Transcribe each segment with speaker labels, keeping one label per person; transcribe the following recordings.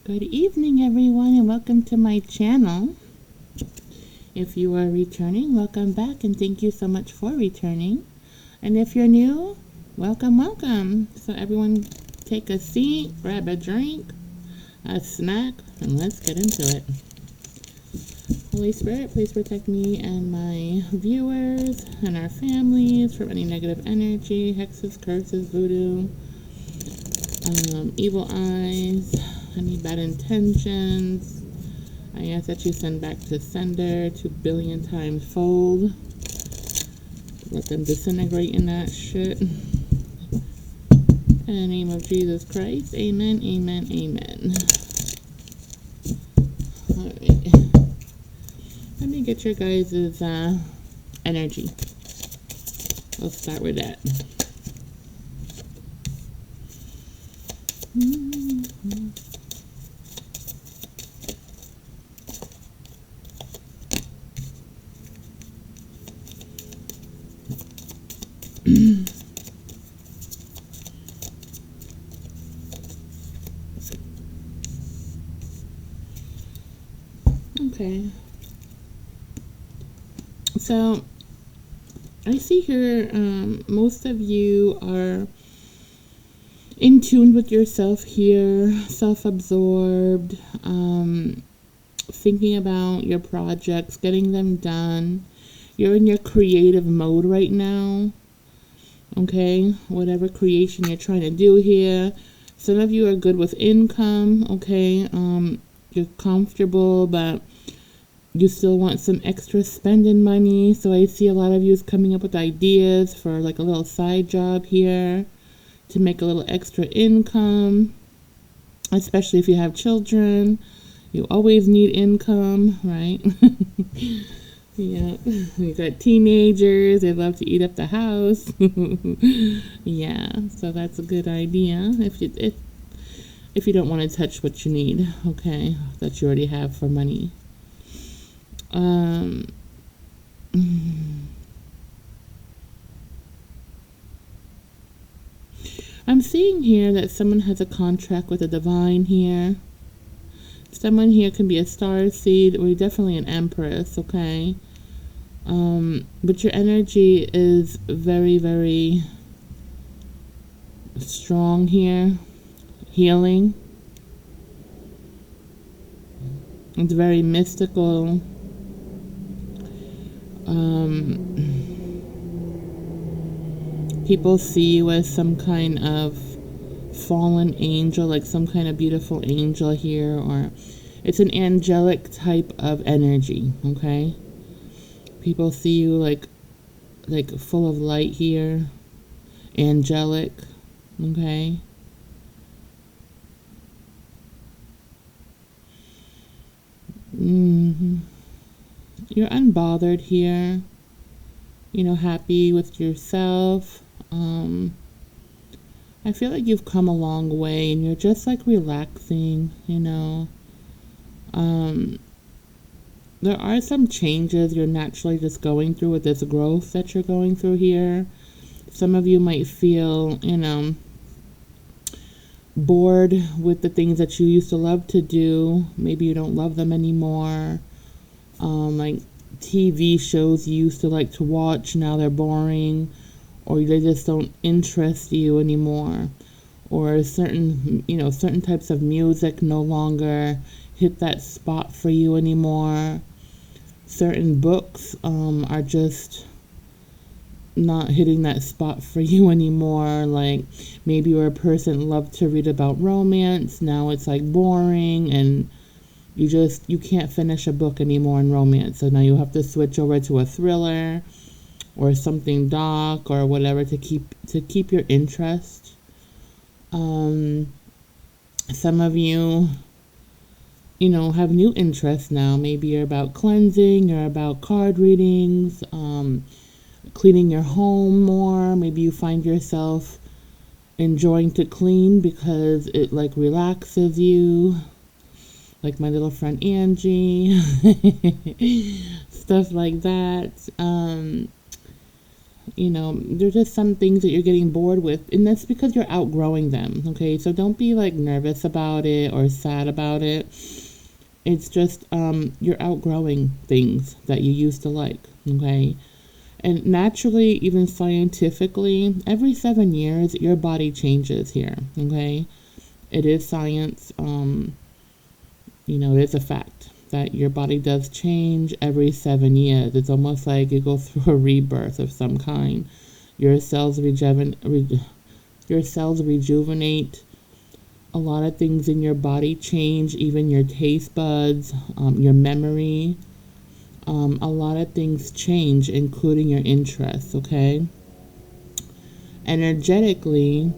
Speaker 1: Good evening, everyone, and welcome to my channel. If you are returning, welcome back, and thank you so much for returning. And if you're new, welcome. So everyone take a seat, grab a drink, a snack, and let's get into it. Holy Spirit, please protect me and my viewers and our families from any negative energy, hexes, curses, voodoo, evil eyes, any bad intentions. I ask that you send back to sender 2 billion times fold. Let them disintegrate in that shit. In the name of Jesus Christ, amen, amen, amen. Alright. Let me get your guys' energy. We'll start with that. Okay. So, I see here most of you are in tune with yourself here, self-absorbed, thinking about your projects, getting them done. You're in your creative mode right now, okay? Whatever creation you're trying to do here. Some of you are good with income, okay? You're comfortable, but you still want some extra spending money. So I see a lot of you is coming up with ideas for like a little side job here to make a little extra income, especially if you have children. You always need income, right? Yeah, you got teenagers, they love to eat up the house. Yeah, so that's a good idea if you don't want to touch what you need, okay, that you already have for money. I'm seeing here that someone has a contract with the divine here. Someone here can be a star seed or definitely an empress, okay? But your energy is very, very strong here. Healing. It's very mystical. People see you as some kind of fallen angel, like some kind of beautiful angel here, or it's an angelic type of energy, okay? People see you like full of light here, angelic, okay? You're unbothered here, you know, happy with yourself. I feel like you've come a long way and you're just like relaxing, you know. There are some changes you're naturally just going through with this growth that you're going through here. Some of you might feel, you know, bored with the things that you used to love to do. Maybe you don't love them anymore. Like TV shows you used to like to watch, now they're boring, or they just don't interest you anymore. Or certain types of music no longer hit that spot for you anymore. Certain books are just not hitting that spot for you anymore. Like maybe you're a person who loved to read about romance, now it's like boring, and you can't finish a book anymore in romance, so now you have to switch over to a thriller or something dark or whatever to keep your interest. Some of you, you know, have new interests now. Maybe you're about cleansing, you're about card readings, cleaning your home more. Maybe you find yourself enjoying to clean because it like relaxes you, like my little friend Angie. Stuff like that. there's just some things that you're getting bored with, and that's because you're outgrowing them, okay? So don't be like nervous about it or sad about it. It's just you're outgrowing things that you used to like, okay? And naturally, even scientifically, every 7 years, your body changes here, okay? It is science. It is a fact that your body does change every 7 years. It's almost like you go through a rebirth of some kind. Your cells rejuvenate. A lot of things in your body change, even your taste buds, your memory. A lot of things change, including your interests, okay? Energetically,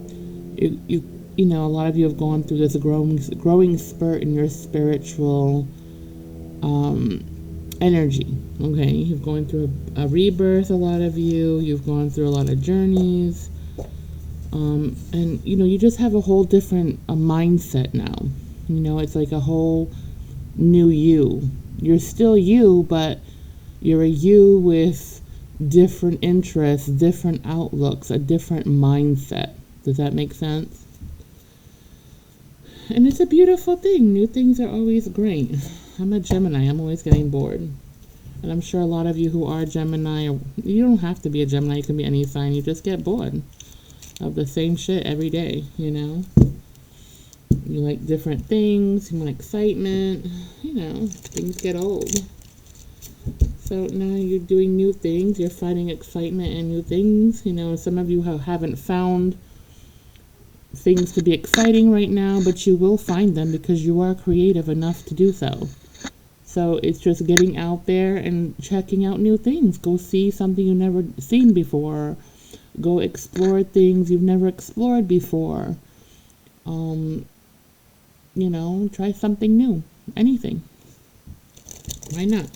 Speaker 1: a lot of you have gone through this growing spurt in your spiritual energy, okay? You've gone through a rebirth, a lot of you. You've gone through a lot of journeys. And, you just have a whole different mindset now. It's like a whole new you. You're still you, but you're a you with different interests, different outlooks, a different mindset. Does that make sense? And it's a beautiful thing. New things are always great. I'm a Gemini. I'm always getting bored. And I'm sure a lot of you who are Gemini, you don't have to be a Gemini. You can be any sign. You just get bored of the same shit every day, You like different things. You want excitement. Things get old. So now you're doing new things. You're finding excitement in new things. Some of you haven't found things to be exciting right now, but you will find them because you are creative enough to do so. So it's just getting out there and checking out new things. Go see something you've never seen before. Go explore things you've never explored before. Try something new. Anything. Why not?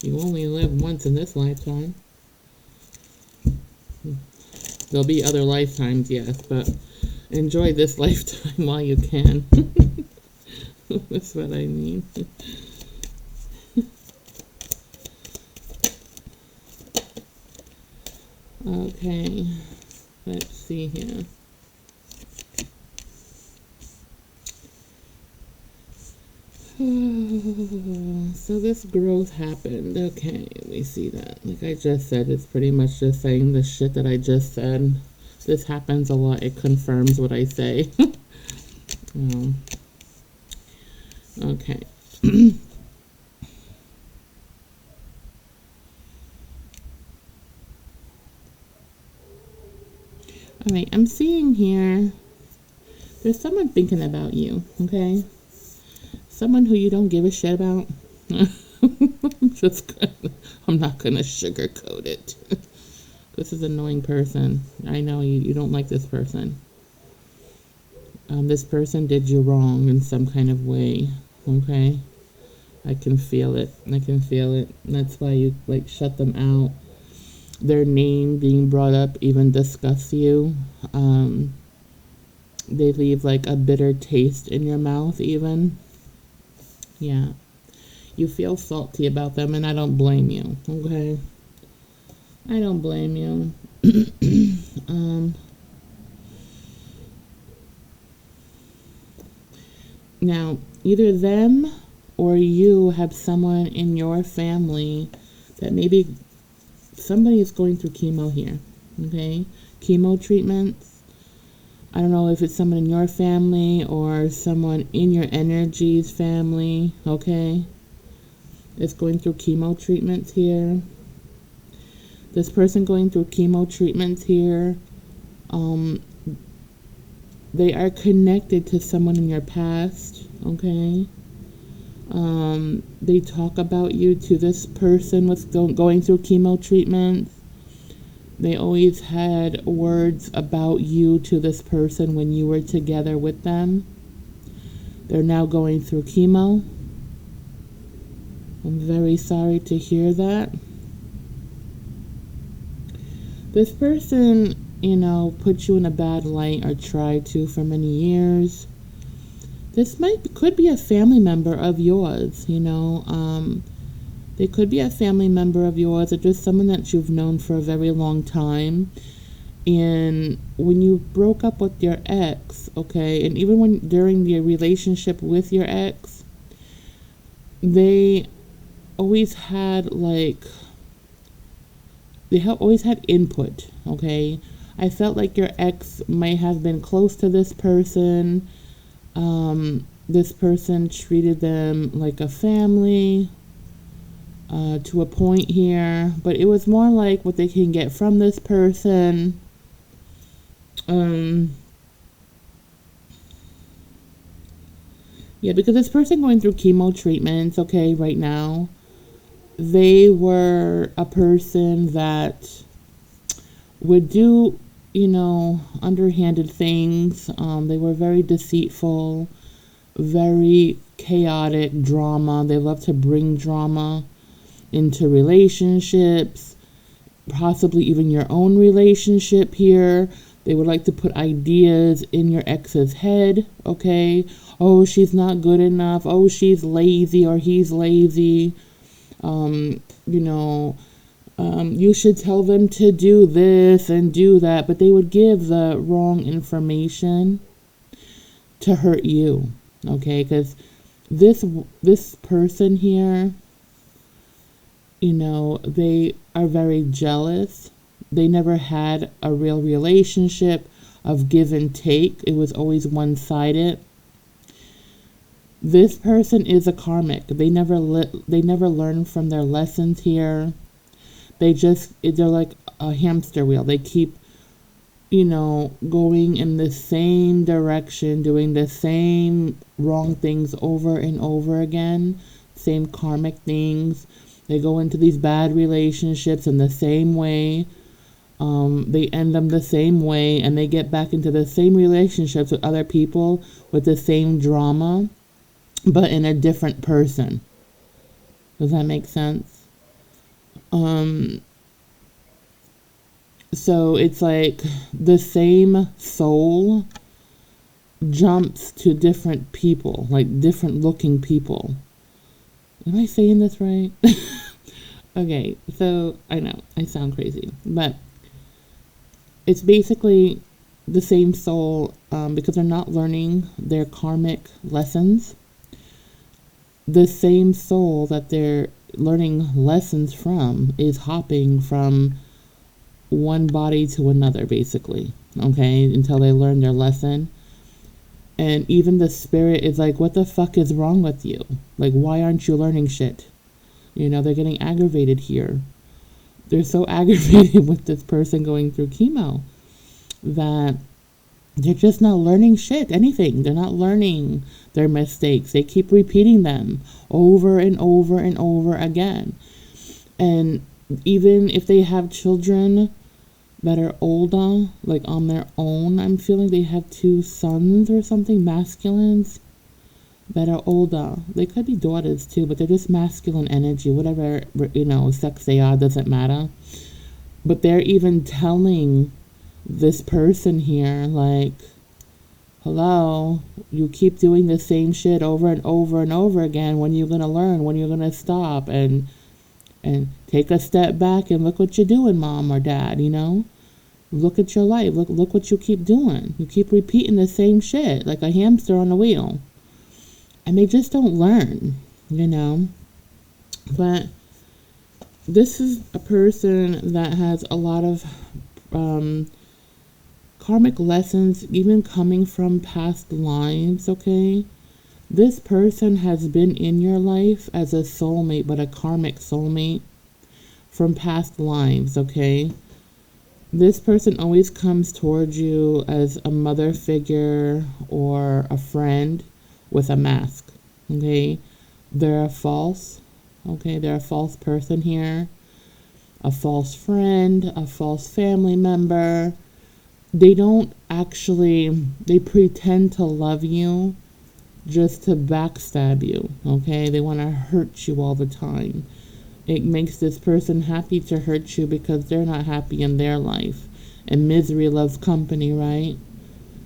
Speaker 1: You only live once in this lifetime. There'll be other lifetimes, yes, but enjoy this lifetime while you can. That's what I mean. Okay, let's see here. So this growth happened. Okay, we see that. Like I just said, it's pretty much just saying the shit that I just said. This happens a lot. It confirms what I say. Okay. All right, I'm seeing here, there's someone thinking about you, okay? Someone who you don't give a shit about. I'm not gonna sugarcoat it. This is an annoying person. I know you don't like this person. This person did you wrong in some kind of way, okay? I can feel it. That's why you shut them out. Their name being brought up even disgusts you. They leave a bitter taste in your mouth even. Yeah. You feel salty about them, and I don't blame you, okay? I don't blame you. Now, either them or you have someone in your family that maybe somebody is going through chemo here, okay? Chemo treatments. I don't know if it's someone in your family or someone in your energy's family, okay? It's going through chemo treatments here. This person going through chemo treatments here, they are connected to someone in your past, okay? They talk about you to this person with going through chemo treatments. They always had words about you to this person when you were together with them. They're now going through chemo. I'm very sorry to hear that. This person, put you in a bad light or tried to for many years. This could be a family member of yours, They could be a family member of yours or just someone that you've known for a very long time. And when you broke up with your ex, okay, and even when during your relationship with your ex, they always had like they have always had input, okay? I felt like your ex might have been close to this person. This person treated them like a family, to a point here, but it was more like what they can get from this person. Um, yeah, because this person going through chemo treatments, okay, right now, they were a person that would do, underhanded things. They were very deceitful, very chaotic drama. They love to bring drama into relationships, possibly even your own relationship here. They would like to put ideas in your ex's head, okay? Oh, she's not good enough. Oh, she's lazy or he's lazy. Um, you know, you should tell them to do this and do that, but they would give the wrong information to hurt you, okay? Because this person here, they are very jealous. They never had a real relationship of give and take. It was always one-sided. This person is a karmic. They never learn from their lessons here. They're like a hamster wheel. They keep, going in the same direction, doing the same wrong things over and over again, same karmic things. They go into these bad relationships in the same way. They end them the same way, and they get back into the same relationships with other people with the same drama, but in a different person. Does that make sense? So it's like the same soul jumps to different people, like different looking people. Am I saying this right? Okay, so I know I sound crazy, but it's basically the same soul, because they're not learning their karmic lessons. The same soul that they're learning lessons from is hopping from one body to another, basically, okay, until they learn their lesson. And even the spirit is like, what the fuck is wrong with you? Like, why aren't you learning shit? They're getting aggravated here. They're so aggravated with this person going through chemo that they're just not learning shit, anything. They're not learning their mistakes. They keep repeating them over and over and over again. And even if they have children that are older, like on their own, I'm feeling they have 2 sons or something, masculines, that are older. They could be daughters too, but they're just masculine energy, whatever, sex they are, doesn't matter. But they're even telling this person here, like, hello, you keep doing the same shit over and over and over again. When are you gonna learn? When are you gonna stop and take a step back and look what you're doing, mom or dad, Look at your life. Look what you keep doing. You keep repeating the same shit like a hamster on a wheel. And they just don't learn, But this is a person that has a lot of karmic lessons, even coming from past lives, okay? This person has been in your life as a soulmate, but a karmic soulmate from past lives, okay? This person always comes towards you as a mother figure or a friend with a mask, okay? They're a false, okay? They're a false person here, a false friend, a false family member. They pretend to love you just to backstab you, okay? They want to hurt you all the time. It makes this person happy to hurt you because they're not happy in their life. And misery loves company, right?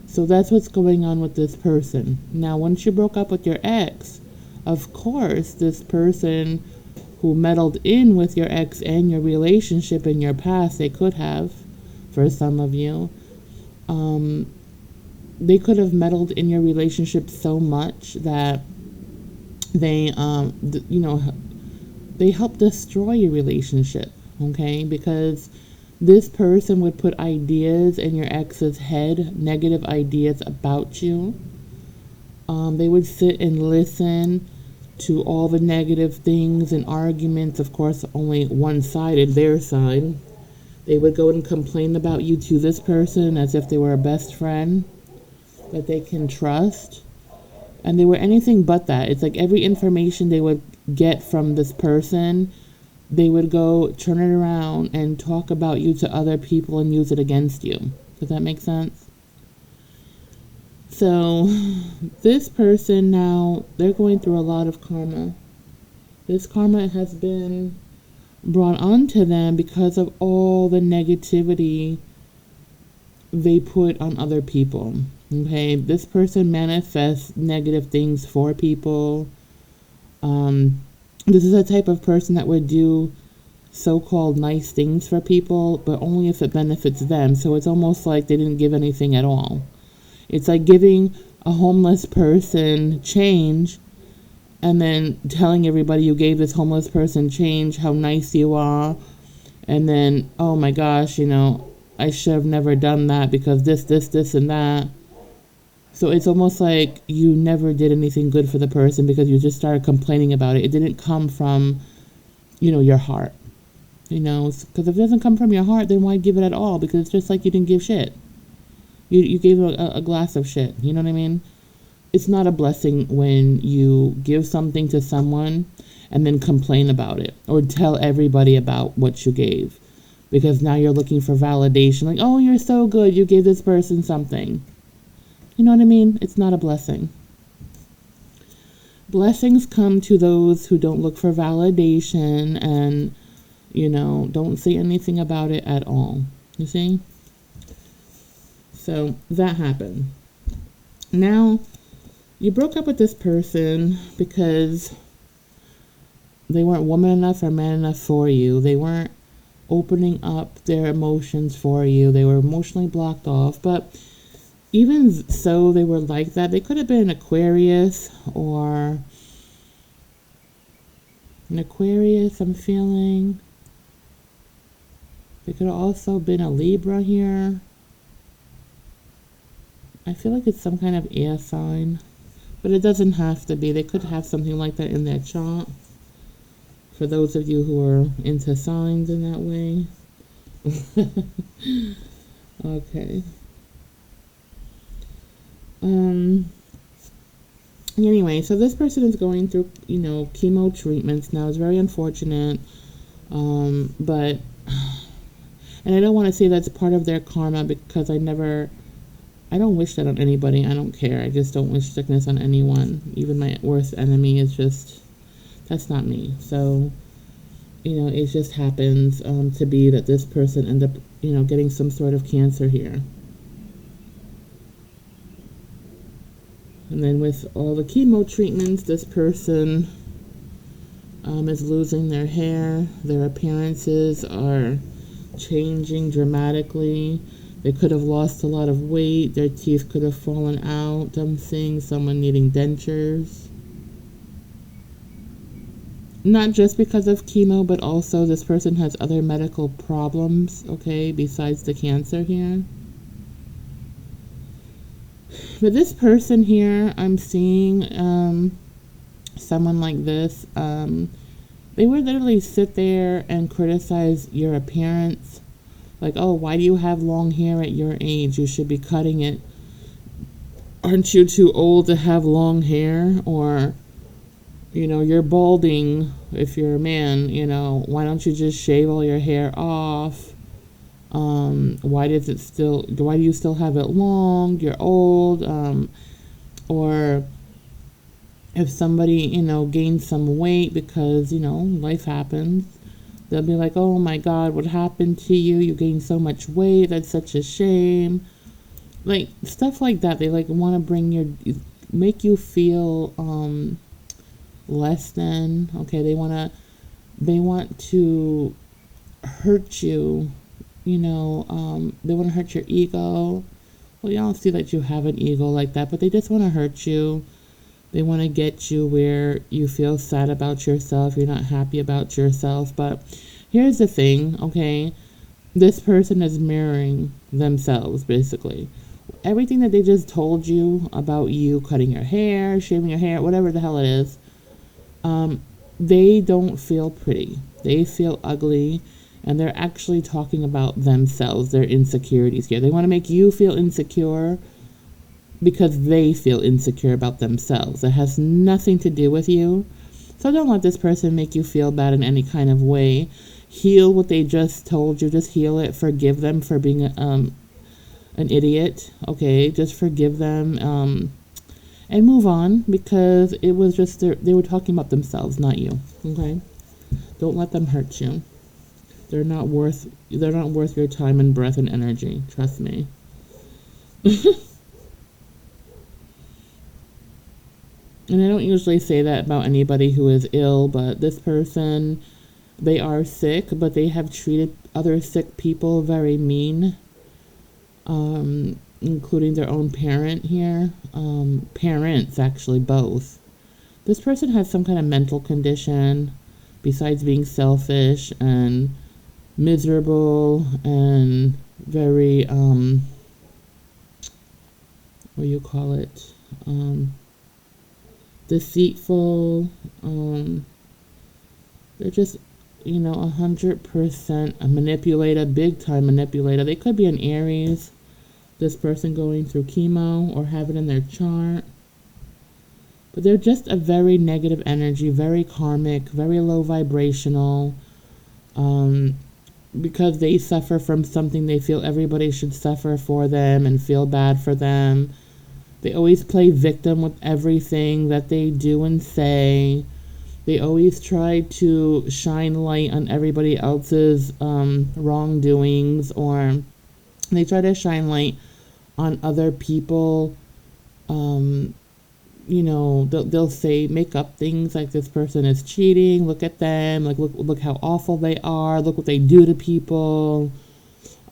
Speaker 1: So that's what's going on with this person. Now, once you broke up with your ex, of course, this person who meddled in with your ex and your relationship in your past. They could have, for some of you. They could have meddled in your relationship so much that they, they helped destroy your relationship, okay? Because this person would put ideas in your ex's head, negative ideas about you. They would sit and listen to all the negative things and arguments, of course, only one-sided, their side. They would go and complain about you to this person as if they were a best friend that they can trust. And they were anything but that. It's like every information they would get from this person, they would go turn it around and talk about you to other people and use it against you. Does that make sense? So this person now, they're going through a lot of karma. This karma has been brought onto them because of all the negativity they put on other people. Okay, this person manifests negative things for people. This is a type of person that would do so-called nice things for people, but only if it benefits them. So it's almost like they didn't give anything at all. It's like giving a homeless person change and then telling everybody you gave this homeless person change, how nice you are, and then, oh my gosh, I should have never done that because this, and that. So it's almost like you never did anything good for the person because you just started complaining about it. It didn't come from, your heart. Because if it doesn't come from your heart, then why give it at all? Because it's just like you didn't give shit. You gave a glass of shit. You know what I mean? It's not a blessing when you give something to someone and then complain about it or tell everybody about what you gave. Because now you're looking for validation. Like, oh, you're so good. You gave this person something. You know what I mean? It's not a blessing. Blessings come to those who don't look for validation and, don't say anything about it at all. You see? So that happened. Now, you broke up with this person because they weren't woman enough or man enough for you. They weren't opening up their emotions for you. They were emotionally blocked off. But even so, they were like that. They could have been an Aquarius or I'm feeling. They could have also been a Libra here. I feel like it's some kind of air sign, but it doesn't have to be. They could have something like that in their chart. For those of you who are into signs in that way. Okay. Anyway, so this person is going through, chemo treatments now. It's very unfortunate. But, and I don't want to say that's part of their karma because I don't wish that on anybody. I don't care. I just don't wish sickness on anyone. Even my worst enemy is just, that's not me. So, it just happens to be that this person ended up, getting some sort of cancer here. And then with all the chemo treatments, this person is losing their hair. Their appearances are changing dramatically. They could have lost a lot of weight. Their teeth could have fallen out. I'm seeing someone needing dentures. Not just because of chemo, but also this person has other medical problems, okay, besides the cancer here. But this person here, I'm seeing someone like this. They would literally sit there and criticize your appearance. Like, oh, why do you have long hair at your age? You should be cutting it. Aren't you too old to have long hair? Or, you're balding if you're a man, why don't you just shave all your hair off? Why do you still have it long? You're old. Or if somebody, gains some weight because, life happens, they'll be like, oh my God, what happened to you? You gained so much weight. That's such a shame. Like, stuff like that. They want to make you feel, less than. Okay, they want to They want to hurt you, they want to hurt your ego. Well, you don't see that you have an ego like that, but they just want to hurt you. They want to get you where you feel sad about yourself, you're not happy about yourself. But here's the thing, okay? This person is mirroring themselves, basically. Everything that they just told you about you cutting your hair, shaving your hair, whatever the hell it is, they don't feel pretty. They feel ugly, and they're actually talking about themselves, their insecurities here. They want to make you feel insecure because they feel insecure about themselves. It has nothing to do with you. So don't let this person make you feel bad in any kind of way. Heal what they just told you. Just heal it. Forgive them for being an idiot. Okay, just forgive them and move on, because it was just they were talking about themselves, not you. Okay, don't let them hurt you. They're not worth your time and breath and energy. Trust me. And I don't usually say that about anybody who is ill, but this person, they are sick, but they have treated other sick people very mean, including their own parent here. Parents, actually, both. This person has some kind of mental condition, besides being selfish and miserable and very, what do you call it? Deceitful. They're just 100% a manipulator, big time manipulator. They could be an Aries, this person going through chemo, or have it in their chart. But they're just a very negative energy, very karmic, very low vibrational. Because they suffer from something, they feel everybody should suffer for them and feel bad for them. They always play victim with everything that they do and say. They always try to shine light on everybody else's wrongdoings, or they try to shine light on other people. They'll say, make up things like this person is cheating. Look at them. Like, look how awful they are. Look what they do to people.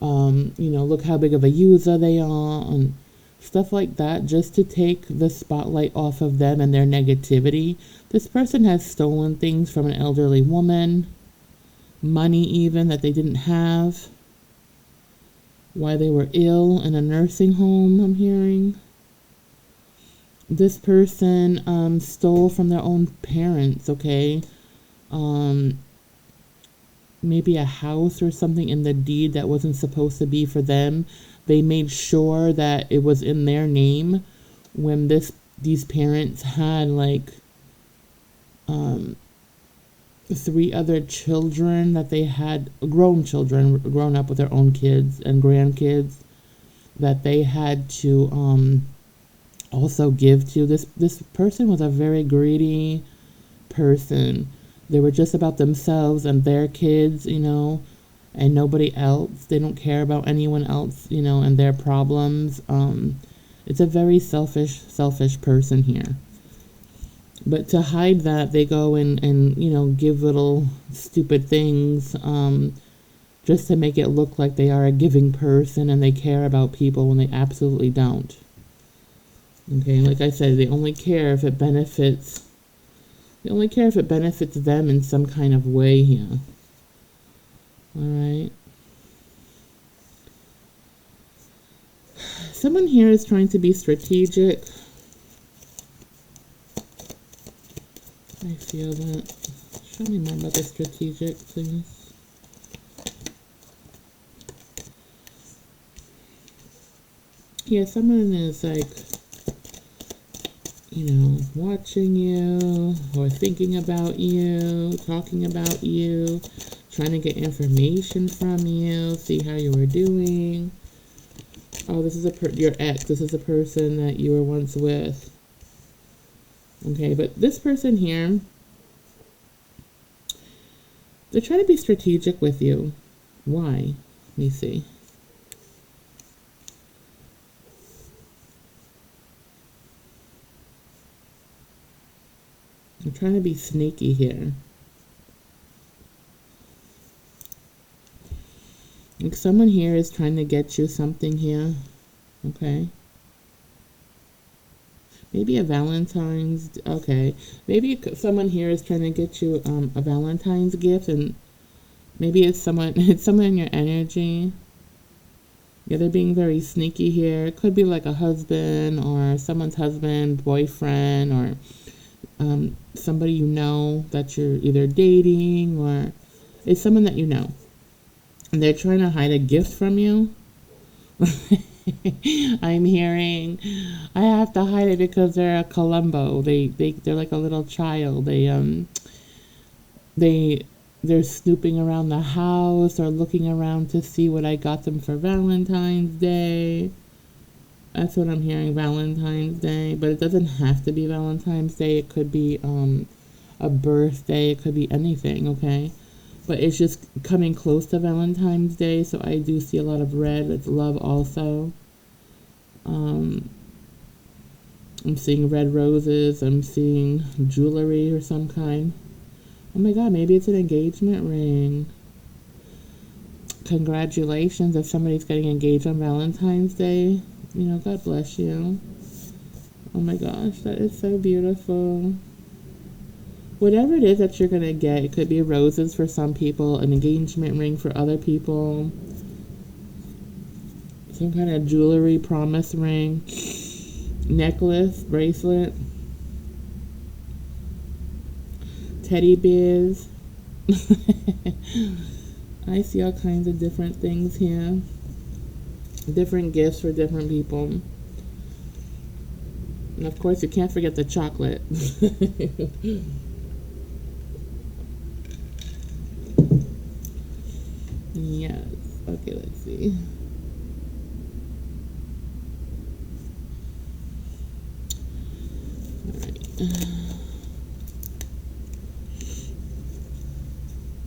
Speaker 1: Look how big of a user they are, and stuff like that, just to take the spotlight off of them and their negativity. This person has stolen things from an elderly woman, money even that they didn't have, while they were ill in a nursing home, I'm hearing. This person stole from their own parents, okay? Maybe a house or something in the deed that wasn't supposed to be for them. They made sure that it was in their name when these parents had like 3 other children that they had, grown children, grown up with their own kids and grandkids, that they had to also give to. This person was a very greedy person. They were just about themselves and their kids, and nobody else. They don't care about anyone else, and their problems. It's a very selfish person here. But to hide that, they go and give little stupid things, just to make it look like they are a giving person and they care about people when they absolutely don't. Okay, like I said, they only care if it benefits them in some kind of way here. Alright. Someone here is trying to be strategic. I feel that. Show me more about the strategic, please. Yeah, someone is like, watching you, or thinking about you, talking about you, trying to get information from you, see how you were doing. Oh, this is your ex. This is a person that you were once with. Okay, but this person here, they're trying to be strategic with you. Why? Let me see. I'm trying to be sneaky here. Like someone here is trying to get you something here. Okay. Maybe a Valentine's. Okay. Maybe someone here is trying to get you a Valentine's gift, and maybe it's someone. It's someone in your energy. Yeah, they're being very sneaky here. It could be like a husband or someone's husband, boyfriend, or somebody you know that you're either dating, or it's someone that you know. And they're trying to hide a gift from you. I'm hearing I have to hide it because they're a Columbo. They're like a little child. They they're snooping around the house or looking around to see what I got them for Valentine's Day. That's what I'm hearing, Valentine's Day. But it doesn't have to be Valentine's Day. It could be a birthday. It could be anything, okay? But it's just coming close to Valentine's Day, so I do see a lot of red. It's love also. I'm seeing red roses. I'm seeing jewelry or some kind. Oh my God, maybe it's an engagement ring. Congratulations if somebody's getting engaged on Valentine's Day. You know, God bless you. Oh my gosh, that is so beautiful. Whatever it is that you're going to get, it could be roses for some people, an engagement ring for other people, some kind of jewelry, promise ring, necklace, bracelet, teddy bears. I see all kinds of different things here. Different gifts for different people. And of course, you can't forget the chocolate. Yes. Okay, let's see.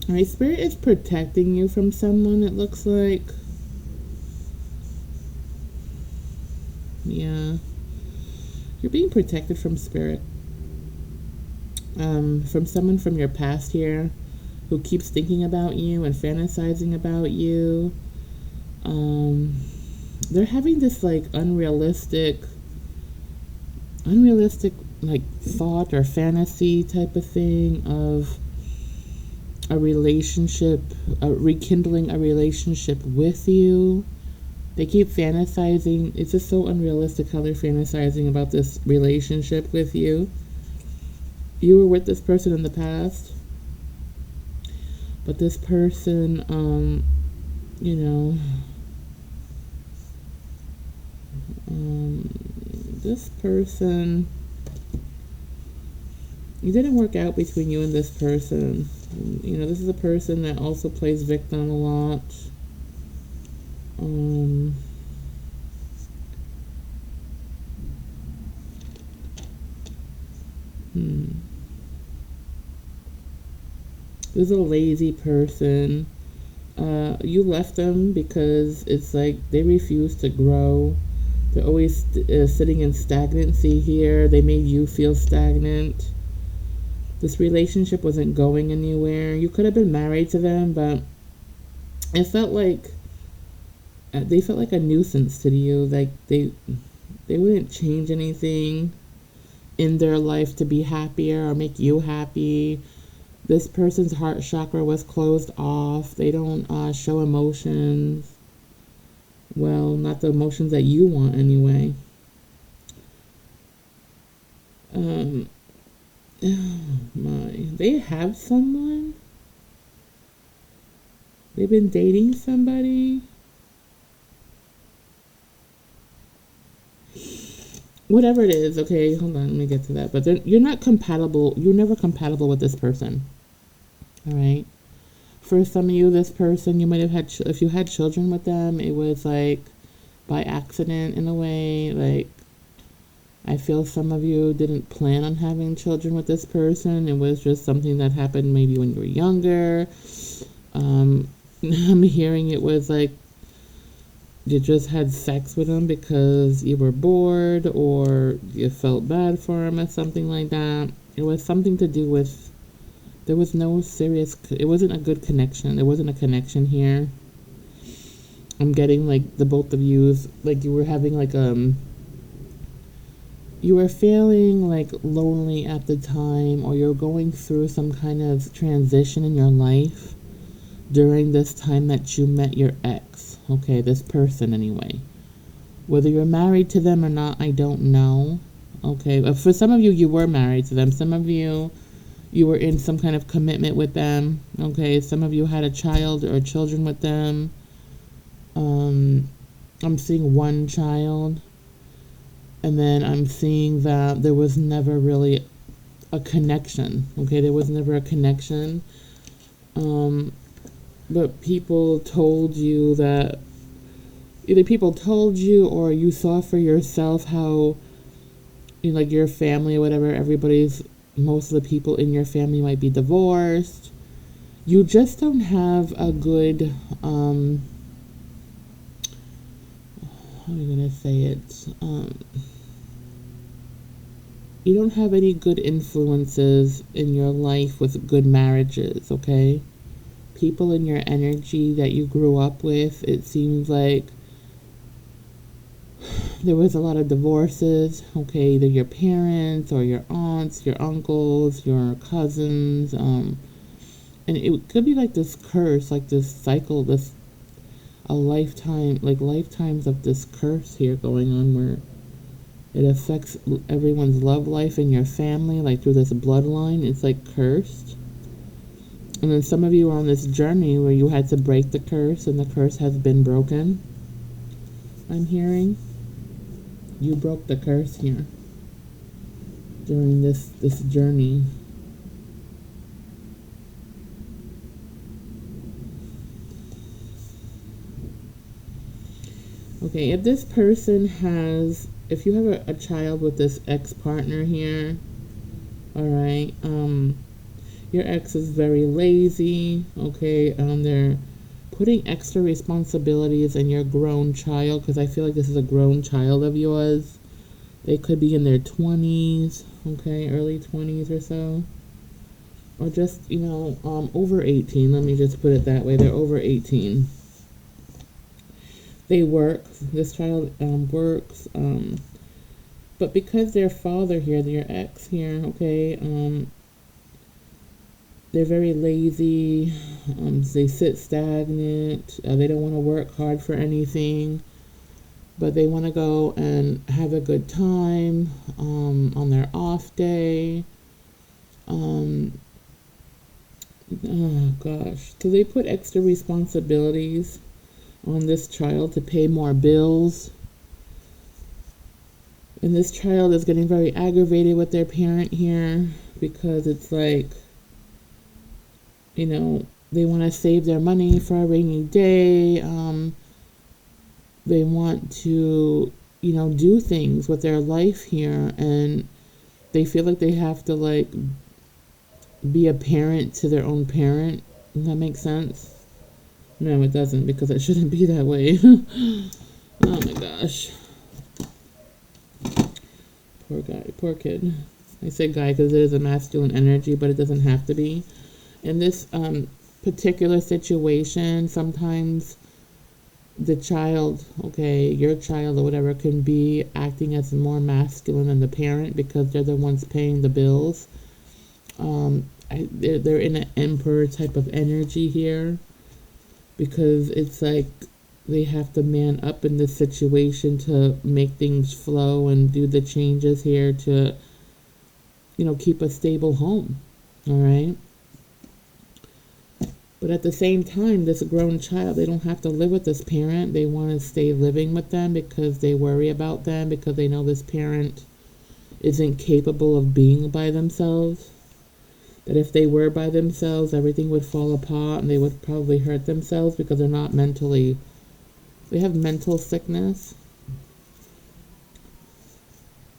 Speaker 1: All right, Spirit is protecting you from someone, it looks like. Yeah. You're being protected from Spirit. From someone from your past here who keeps thinking about you and fantasizing about you. They're having this like unrealistic like thought or fantasy type of thing of a relationship, rekindling a relationship with you. They keep fantasizing. It's just so unrealistic how they're fantasizing about this relationship with you. You were with this person in the past, but this person, you know, this person, it didn't work out between you and this person. You know, this is a person that also plays victim a lot. This is a lazy person. You left them because it's like they refuse to grow. They're always sitting in stagnancy here. They made you feel stagnant. This relationship wasn't going anywhere. You could have been married to them, but it felt like they felt like a nuisance to you. Like they wouldn't change anything in their life to be happier or make you happy. This person's heart chakra was closed off. They don't show emotions. Well, not the emotions that you want anyway. Oh my. They have someone? They've been dating somebody? Whatever it is, okay, hold on, let me get to that. But you're not compatible. You're never compatible with this person. All right. For some of you, this person, you might have had, if you had children with them, it was like by accident in a way. Like, I feel some of you didn't plan on having children with this person. It was just something that happened maybe when you were younger. I'm hearing it was like you just had sex with them because you were bored or you felt bad for him or something like that. It was something to do with, there was no serious, it wasn't a good connection. There wasn't a connection here. I'm getting like the both of yous, like you were having like you were feeling like lonely at the time, or you're going through some kind of transition in your life during this time that you met your ex. Okay, this person anyway. Whether you're married to them or not, I don't know. Okay, but for some of you, you were married to them. Some of you, you were in some kind of commitment with them. Okay, some of you had a child or children with them. I'm seeing one child, and then I'm seeing that there was never really a connection. Okay, there was never a connection. But people told you that either people told you or you saw for yourself how, you know, like your family or whatever, most of the people in your family might be divorced. You just don't have a good, how am I gonna say it? You don't have any good influences in your life with good marriages, okay? People in your energy that you grew up with, it seems like there was a lot of divorces, okay? Either your parents or your aunts, your uncles, your cousins, and it could be like this curse, like this cycle, a lifetime, like lifetimes of this curse here going on where it affects everyone's love life in your family, like through this bloodline. It's like cursed. And then some of you are on this journey where you had to break the curse, and the curse has been broken. I'm hearing you broke the curse here during this journey. Okay, if this person if you have a child with this ex-partner here, all right, your ex is very lazy, okay, they're putting extra responsibilities in your grown child, because I feel like this is a grown child of yours. They could be in their 20s, okay, early 20s or so, or just, you know, over 18, let me just put it that way, they're over 18. They work, this child works, but because their father here, your ex here, okay, they're very lazy, they sit stagnant, they don't want to work hard for anything, but they want to go and have a good time on their off day. Oh gosh, so they put extra responsibilities on this child to pay more bills. And this child is getting very aggravated with their parent here because it's like, you know, they want to save their money for a rainy day. They want to, you know, do things with their life here, and they feel like they have to, like, be a parent to their own parent. Does that make sense? No, it doesn't, because it shouldn't be that way. Oh my gosh. Poor guy, poor kid. I say guy because it is a masculine energy, but it doesn't have to be. In this particular situation, sometimes the child, okay, your child or whatever, can be acting as more masculine than the parent because they're the ones paying the bills. They're in an emperor type of energy here because it's like they have to man up in this situation to make things flow and do the changes here to, you know, keep a stable home, all right? But at the same time, this grown child, they don't have to live with this parent. They want to stay living with them because they worry about them, because they know this parent isn't capable of being by themselves. That if they were by themselves, everything would fall apart and they would probably hurt themselves because they're not mentally, they have mental sickness.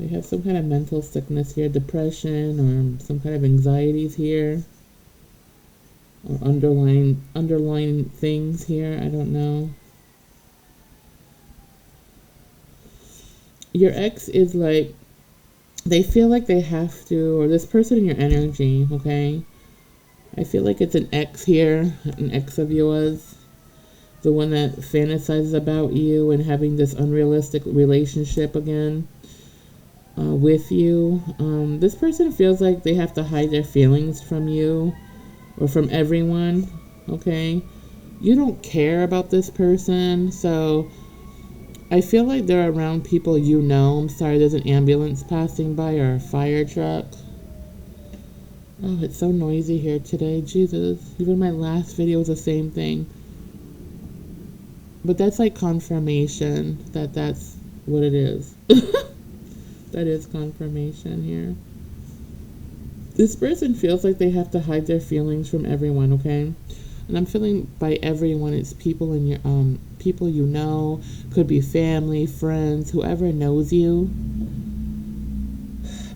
Speaker 1: They have some kind of mental sickness here, depression or some kind of anxieties here. Or underlying things here, I don't know. Your ex is like, they feel like they have to, or this person in your energy, okay? I feel like it's an ex here, an ex of yours. the one that fantasizes about you and having this unrealistic relationship again with you. This person feels like they have to hide their feelings from you or from everyone, okay? You don't care about this person, so I feel like they're around people you know. I'm sorry, there's an ambulance passing by or a fire truck. Oh, it's so noisy here today. Jesus. Even my last video was the same thing. But that's like confirmation that that's what it is. That is confirmation here. This person feels like they have to hide their feelings from everyone, okay? And I'm feeling by everyone, it's people in your people you know, could be family, friends, whoever knows you.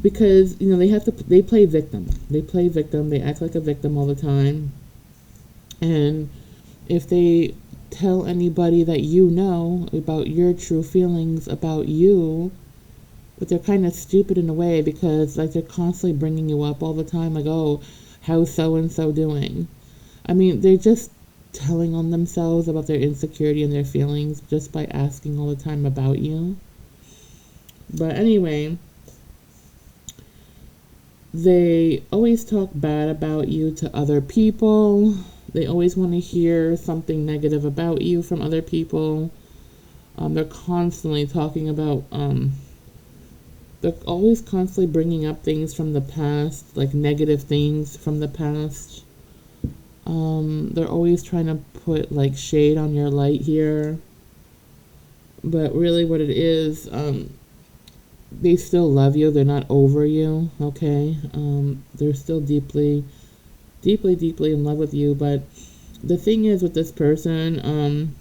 Speaker 1: Because, you know, they play victim. They play victim, they act like a victim all the time. And if they tell anybody that you know about your true feelings about you, but they're kind of stupid in a way because like they're constantly bringing you up all the time, like, oh, how's so and so doing? I mean, they're just telling on themselves about their insecurity and their feelings just by asking all the time about you. But anyway, they always talk bad about you to other people. They always want to hear something negative about you from other people. They're constantly talking about they're always constantly bringing up things from the past, like negative things from the past. They're always trying to put like shade on your light here. But really what it is, they still love you. They're not over you, okay? They're still deeply, deeply, deeply in love with you. But the thing is with this person,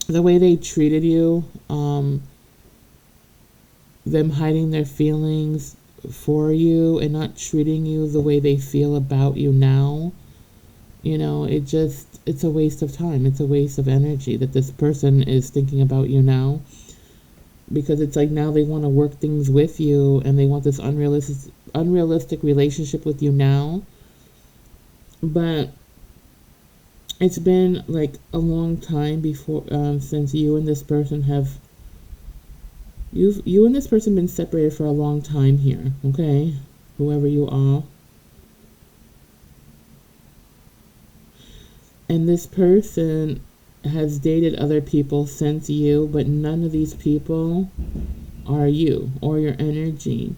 Speaker 1: the way they treated you, them hiding their feelings for you and not treating you the way they feel about you now, you know, it's a waste of time. It's a waste of energy that this person is thinking about you now, because it's like now they want to work things with you and they want this unrealistic relationship with you now. But it's been like a long time before since you and this person have you and this person been separated for a long time here, okay? Whoever you are. And this person has dated other people since you, but none of these people are you or your energy.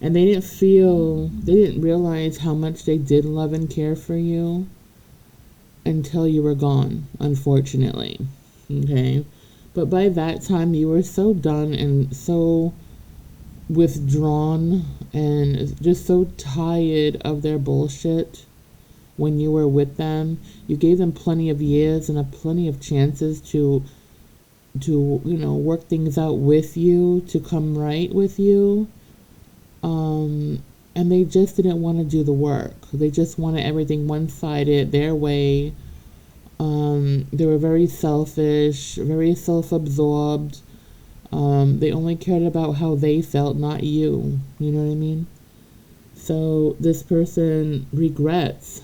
Speaker 1: And they didn't realize how much they did love and care for you until you were gone, unfortunately, okay? But by that time, you were so done and so withdrawn and just so tired of their bullshit when you were with them. You gave them plenty of years and plenty of chances to you know, work things out with you, to come right with you. And they just didn't want to do the work. They just wanted everything one-sided, their way. They were very selfish, very self-absorbed. They only cared about how they felt, not you. You know what I mean? So this person regrets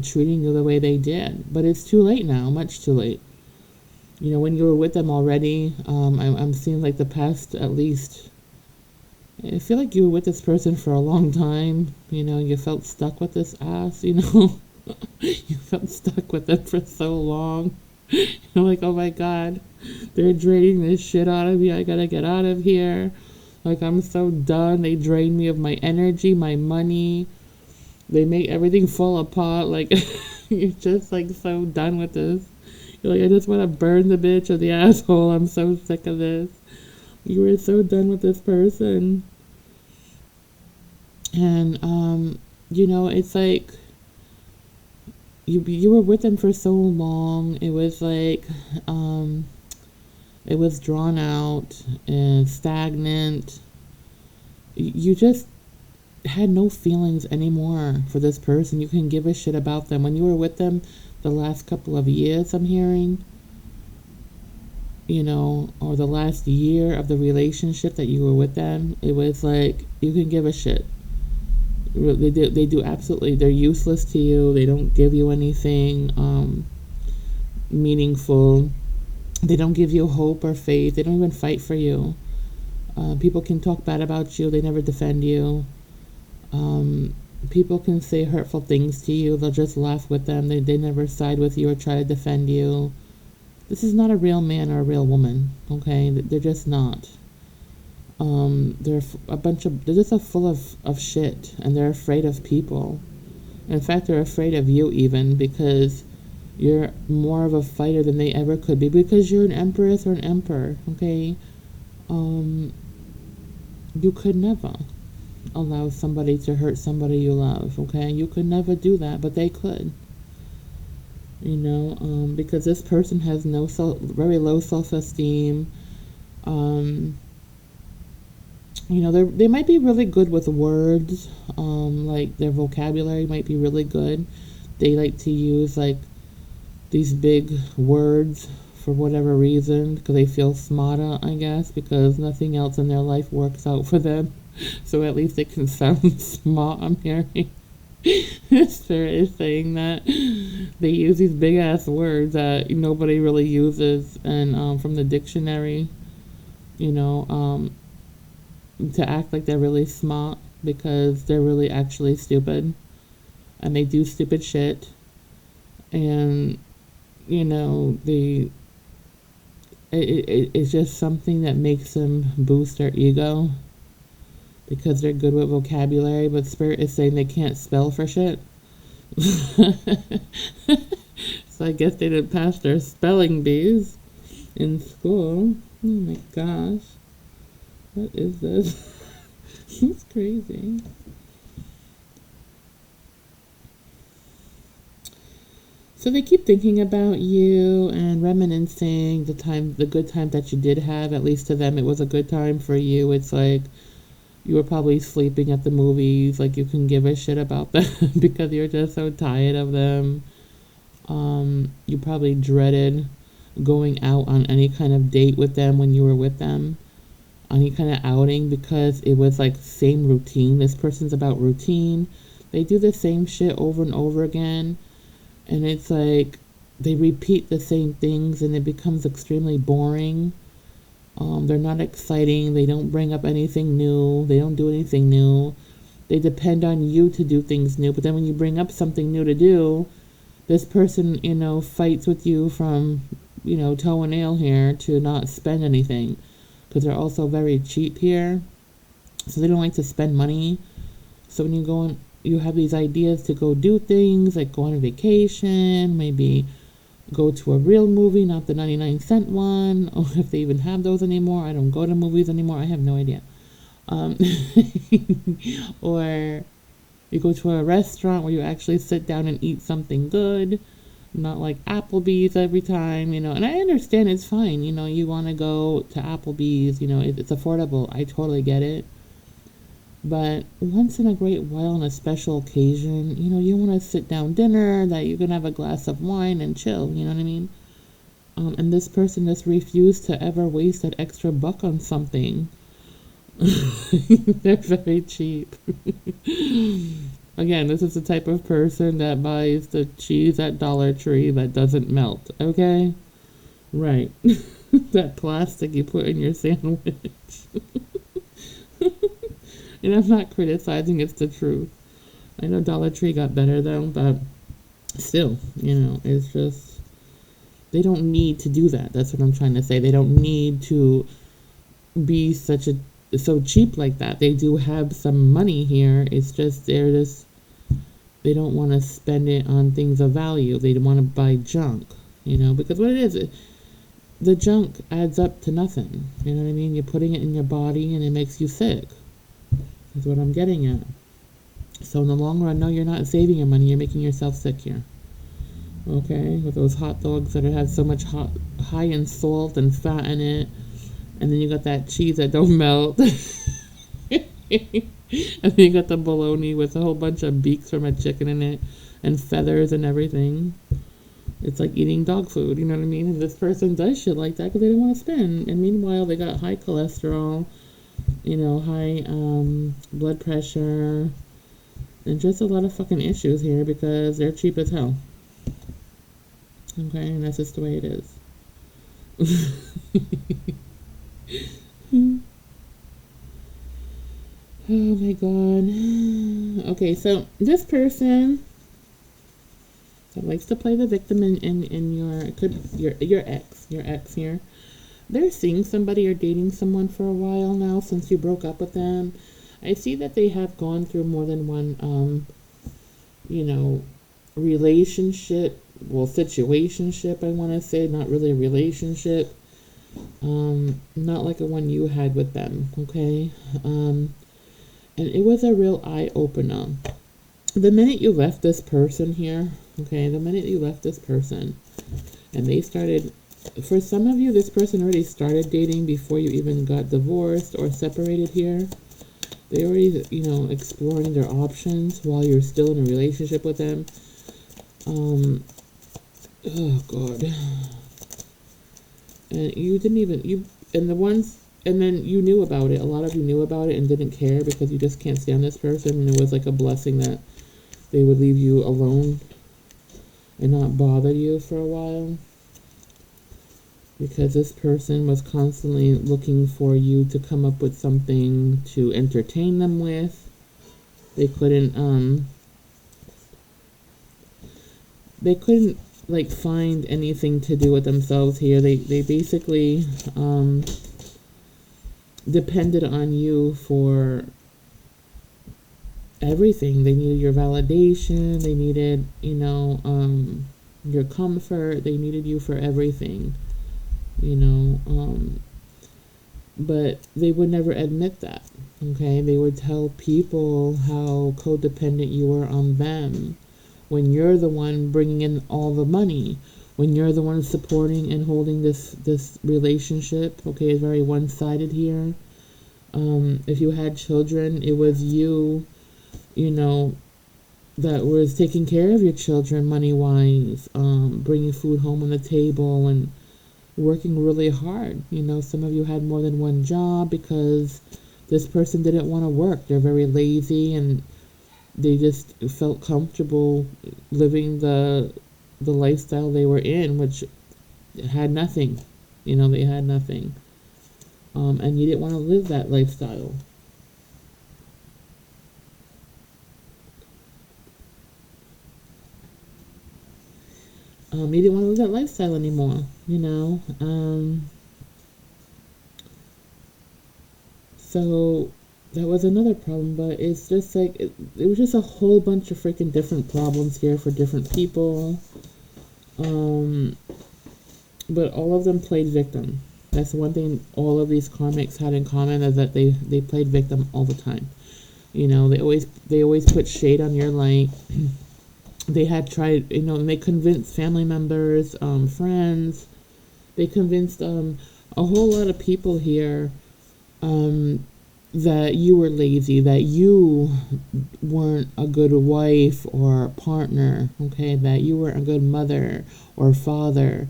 Speaker 1: treating you the way they did. But it's too late now, much too late. You know, when you were with them already, I'm seeing like the past at least, I feel like you were with this person for a long time. You know, you felt stuck with this ass, you know. You felt stuck with them for so long. You're like, oh my God, they're draining this shit out of me. I gotta get out of here. Like, I'm so done. They drain me of my energy, my money. They make everything fall apart. Like, you're just like so done with this. You're like, I just want to burn the bitch or the asshole. I'm so sick of this. You were so done with this person. And, you know, it's like, you were with them for so long. It was like, it was drawn out and stagnant. You just had no feelings anymore for this person. You couldn't give a shit about them. When you were with them the last couple of years, I'm hearing, you know, or the last year of the relationship that you were with them, it was like, you can give a shit. They do absolutely, they're useless to you. They don't give you anything. meaningful. They don't give you hope or faith. They don't even fight for you. People can talk bad about you. They never defend you. People can say hurtful things to you. They'll just laugh with them. They never side with you or try to defend you. This is not a real man or a real woman, okay? They're just not. They're they're just full of shit, and they're afraid of people. In fact, they're afraid of you even, because you're more of a fighter than they ever could be, because you're an empress or an emperor, okay? You could never allow somebody to hurt somebody you love, okay? You could never do that, but they could. Because this person has very low self-esteem. They might be really good with words, like their vocabulary might be really good. They like to use like these big words for whatever reason, because they feel smarter, I guess, because nothing else in their life works out for them. So at least they can sound smart. I'm hearing Spirit is saying that they use these big ass words that nobody really uses, and from the dictionary, to act like they're really smart, because they're really actually stupid, and they do stupid shit, and it's just something that makes them boost their ego, because they're good with vocabulary, but Spirit is saying they can't spell for shit. So I guess they didn't pass their spelling bees in school. Oh my gosh. What is this? It's crazy. So they keep thinking about you and reminiscing the good time that you did have. At least to them, it was a good time. For you, it's like you were probably sleeping at the movies. Like you can give a shit about them because you're just so tired of them. You probably dreaded going out on any kind of date with them when you were with them. Any kind of outing, because it was like same routine. This person's about routine. They do the same shit over and over again, and it's like they repeat the same things, and it becomes extremely boring. They're not exciting. They don't bring up anything new. They don't do anything new. They depend on you to do things new, but then when you bring up something new to do, this person fights with you from toe and nail here to not spend anything, because they're also very cheap here, so they don't like to spend money. So when you go on, you have these ideas to go do things, like go on a vacation, maybe go to a real movie, not the 99-cent one, or if they even have those anymore. I don't go to movies anymore. I have no idea. Or you go to a restaurant where you actually sit down and eat something good, not like Applebee's every time, and I understand it's fine, you want to go to Applebee's, it's affordable. I totally get it. But once in a great while, on a special occasion, you want to sit down dinner that you can have a glass of wine and chill, you know what I mean? And this person just refused to ever waste that extra buck on something. They're very cheap. Again, this is the type of person that buys the cheese at Dollar Tree that doesn't melt, okay? Right. That plastic you put in your sandwich. And I'm not criticizing, it's the truth. I know Dollar Tree got better though, but still, it's just, they don't need to do that. That's what I'm trying to say. They don't need to be so cheap like that. They do have some money here. It's just they don't want to spend it on things of value. They want to buy junk, because what it is, the junk adds up to nothing. You know what I mean? You're putting it in your body and it makes you sick. That's what I'm getting at. So in the long run, no, you're not saving your money. You're making yourself sick here. Okay? With those hot dogs that have so much high in salt and fat in it. And then you got that cheese that don't melt. And then you got the bologna with a whole bunch of beaks from a chicken in it and feathers and everything. It's like eating dog food, you know what I mean? And this person does shit like that because they don't want to spend. And meanwhile, they got high cholesterol, high blood pressure, and just a lot of fucking issues here because they're cheap as hell. Okay, and that's just the way it is. Oh my god. Okay, so this person that likes to play the victim in your could your ex here. They're seeing somebody or dating someone for a while now since you broke up with them. I see that they have gone through more than one you know, relationship, well, situationship, I want to say, not really a relationship. Not like a one you had with them, okay? And it was a real eye opener. The minute you left this person here, okay, the minute you left this person, and they started, for some of you, this person already started dating before you even got divorced or separated here. They already, exploring their options while you're still in a relationship with them. Oh God. And you didn't even, and the ones, and then you knew about it. A lot of you knew about it and didn't care because you just can't stand this person. And it was like a blessing that they would leave you alone and not bother you for a while. Because this person was constantly looking for you to come up with something to entertain them with. They couldn't like find anything to do with themselves here. They basically depended on you for everything. They needed your validation. They needed, your comfort. They needed you for everything. But they would never admit that. Okay, they would tell people how codependent you were on them when you're the one bringing in all the money, when you're the one supporting and holding this relationship. Okay, it's very one-sided here. If you had children, it was you, that was taking care of your children money-wise, bringing food home on the table and working really hard. Some of you had more than one job because this person didn't want to work. They're very lazy and they just felt comfortable living the lifestyle they were in, which had nothing. They had nothing. And you didn't want to live that lifestyle. You didn't want to live that lifestyle anymore, So that was another problem, but it's just like, it was just a whole bunch of freaking different problems here for different people. But all of them played victim. That's the one thing all of these karmics had in common, is that they played victim all the time. They always put shade on your light. They had tried, and they convinced family members, friends. They convinced a whole lot of people here that you were lazy, that you weren't a good wife or partner, okay, that you weren't a good mother or father,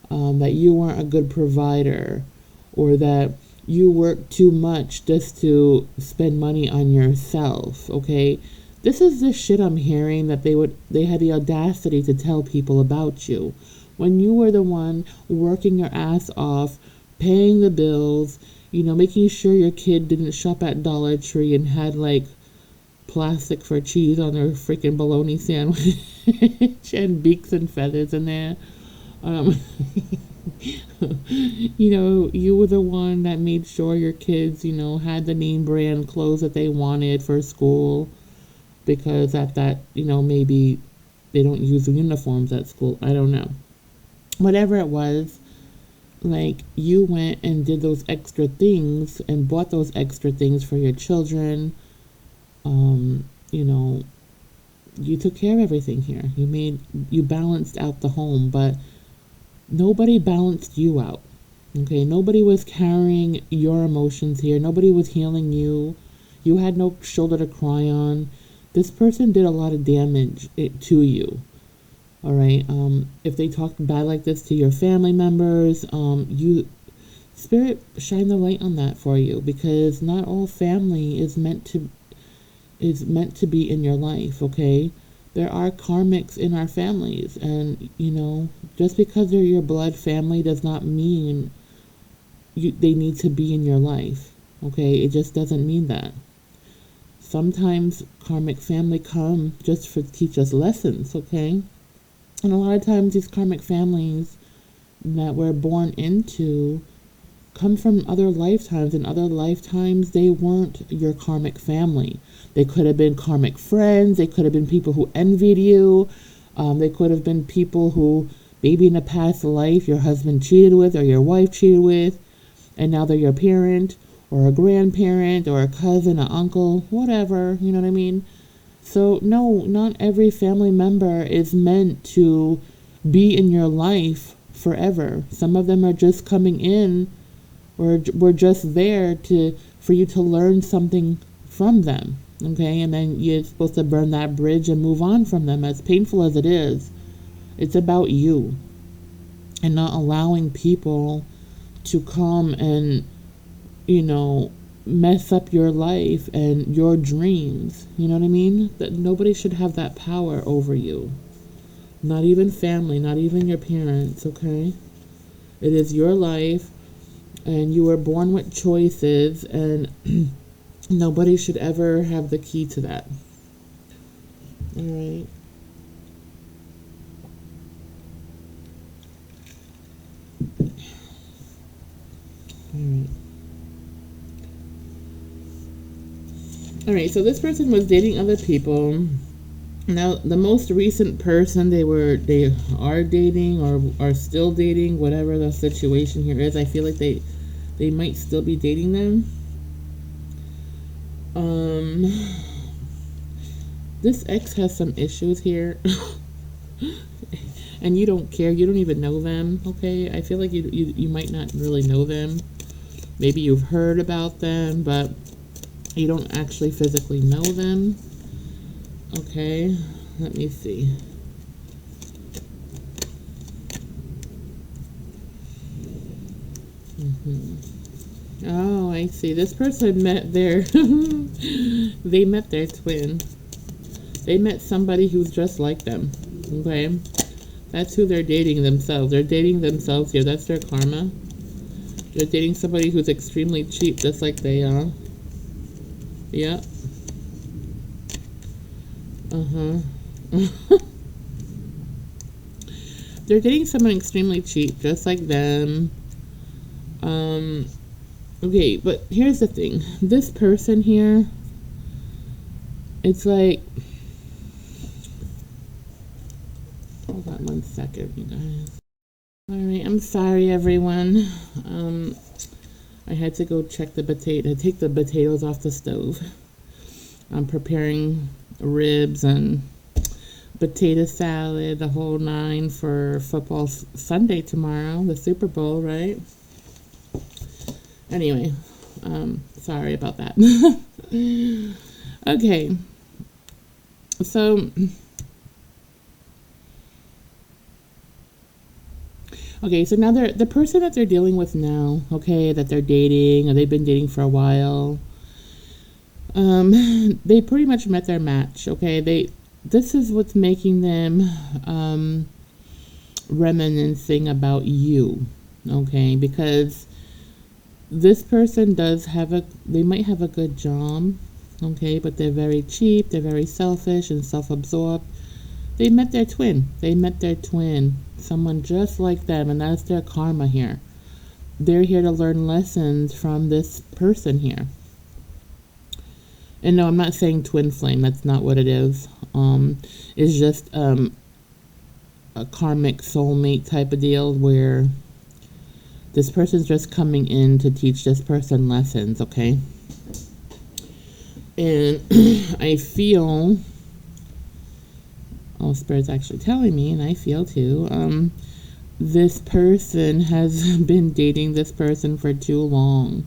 Speaker 1: that you weren't a good provider, or that you worked too much just to spend money on yourself, okay? This is the shit I'm hearing that they had the audacity to tell people about you. When you were the one working your ass off, paying the bills, making sure your kid didn't shop at Dollar Tree and had like plastic for cheese on their freaking bologna sandwich and beaks and feathers in there. You were the one that made sure your kids, had the name brand clothes that they wanted for school, because at that, maybe they don't use uniforms at school. I don't know. Whatever it was, like, you went and did those extra things and bought those extra things for your children. You took care of everything here. You balanced out the home, but nobody balanced you out. Okay, nobody was carrying your emotions here. Nobody was healing you. You had no shoulder to cry on. This person did a lot of damage to you. All right. If they talked bad like this to your family members, Spirit, shine the light on that for you, because not all family is meant to be in your life. Okay. there are karmics in our families, and just because they're your blood family does not mean they need to be in your life. Okay, it just doesn't mean that. Sometimes karmic family come just to teach us lessons, okay? And a lot of times these karmic families that we're born into come from other lifetimes. In other lifetimes, they weren't your karmic family. They could have been karmic friends. They could have been people who envied you. They could have been people who maybe in a past life your husband cheated with or your wife cheated with, and now they're your parent or a grandparent or a cousin, an uncle, whatever, you know what I mean? So no, not every family member is meant to be in your life forever. Some of them are just coming in, or we're just there for you to learn something from them, okay? And then you're supposed to burn that bridge and move on from them, as painful as it is. It's about you and not allowing people to come and mess up your life and your dreams. You know what I mean? That nobody should have that power over you. Not even family, not even your parents, okay? It is your life, and you were born with choices, and nobody should ever have the key to that. All right. All right, so this person was dating other people. Now, the most recent person they are dating or are still dating, whatever the situation here is, I feel like they might still be dating them. This ex has some issues here. And you don't care. You don't even know them, okay? I feel like you might not really know them. Maybe you've heard about them, but you don't actually physically know them. Okay, let me see. Oh, I see. This person met they met their twin. They met somebody who's just like them. Okay, that's who they're dating themselves. They're dating themselves here. That's their karma. They're dating somebody who's extremely cheap, just like they are. Yeah. They're dating someone extremely cheap, just like them. Okay, but here's the thing. This person here, it's like, hold on 1 second, you guys. All right, I'm sorry, everyone. I had to go check take the potatoes off the stove. I'm preparing ribs and potato salad, the whole nine, for football Sunday tomorrow, the Super Bowl, right? Anyway, sorry about that. Okay, so now the person that they're dealing with now, okay, that they're dating, or they've been dating for a while, they pretty much met their match, okay? This is what's making them reminiscing about you, okay? Because this person they might have a good job, okay, but they're very cheap, they're very selfish and self-absorbed. They met their twin, someone just like them, and that's their karma here. They're here to learn lessons from this person here. And no, I'm not saying twin flame. That's not what it is. It's just a karmic soulmate type of deal where this person's just coming in to teach this person lessons, okay? And I feel, Spirit's actually telling me, and I feel too, this person has been dating this person for too long.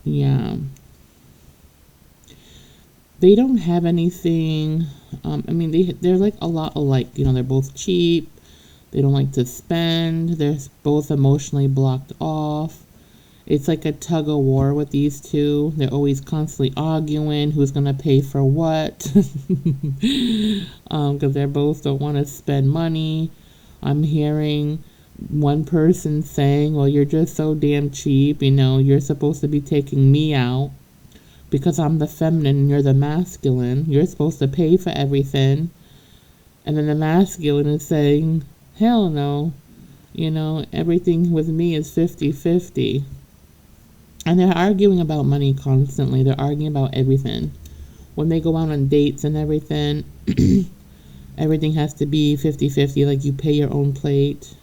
Speaker 1: Yeah. They don't have anything. They're like a lot alike. They're both cheap. They don't like to spend. They're both emotionally blocked off. It's like a tug of war with these two. They're always constantly arguing who's going to pay for what. Because they both don't want to spend money. I'm hearing one person saying, well, you're just so damn cheap. You're supposed to be taking me out because I'm the feminine and you're the masculine. You're supposed to pay for everything. And then the masculine is saying, hell no. Everything with me is 50-50. And they're arguing about money constantly. They're arguing about everything. When they go out on dates and everything, everything has to be 50-50, like you pay your own plate.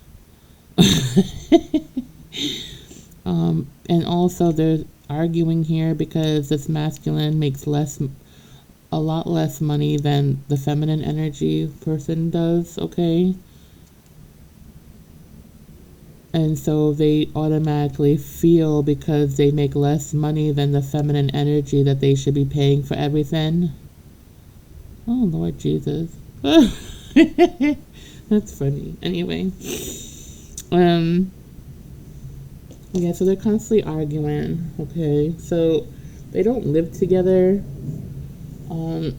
Speaker 1: And also they're arguing here because this masculine makes a lot less money than the feminine energy person does, okay? And so they automatically feel, because they make less money than the feminine energy, that they should be paying for everything. Oh, Lord Jesus. That's funny. Anyway. Yeah, so they're constantly arguing, okay? So they don't live together.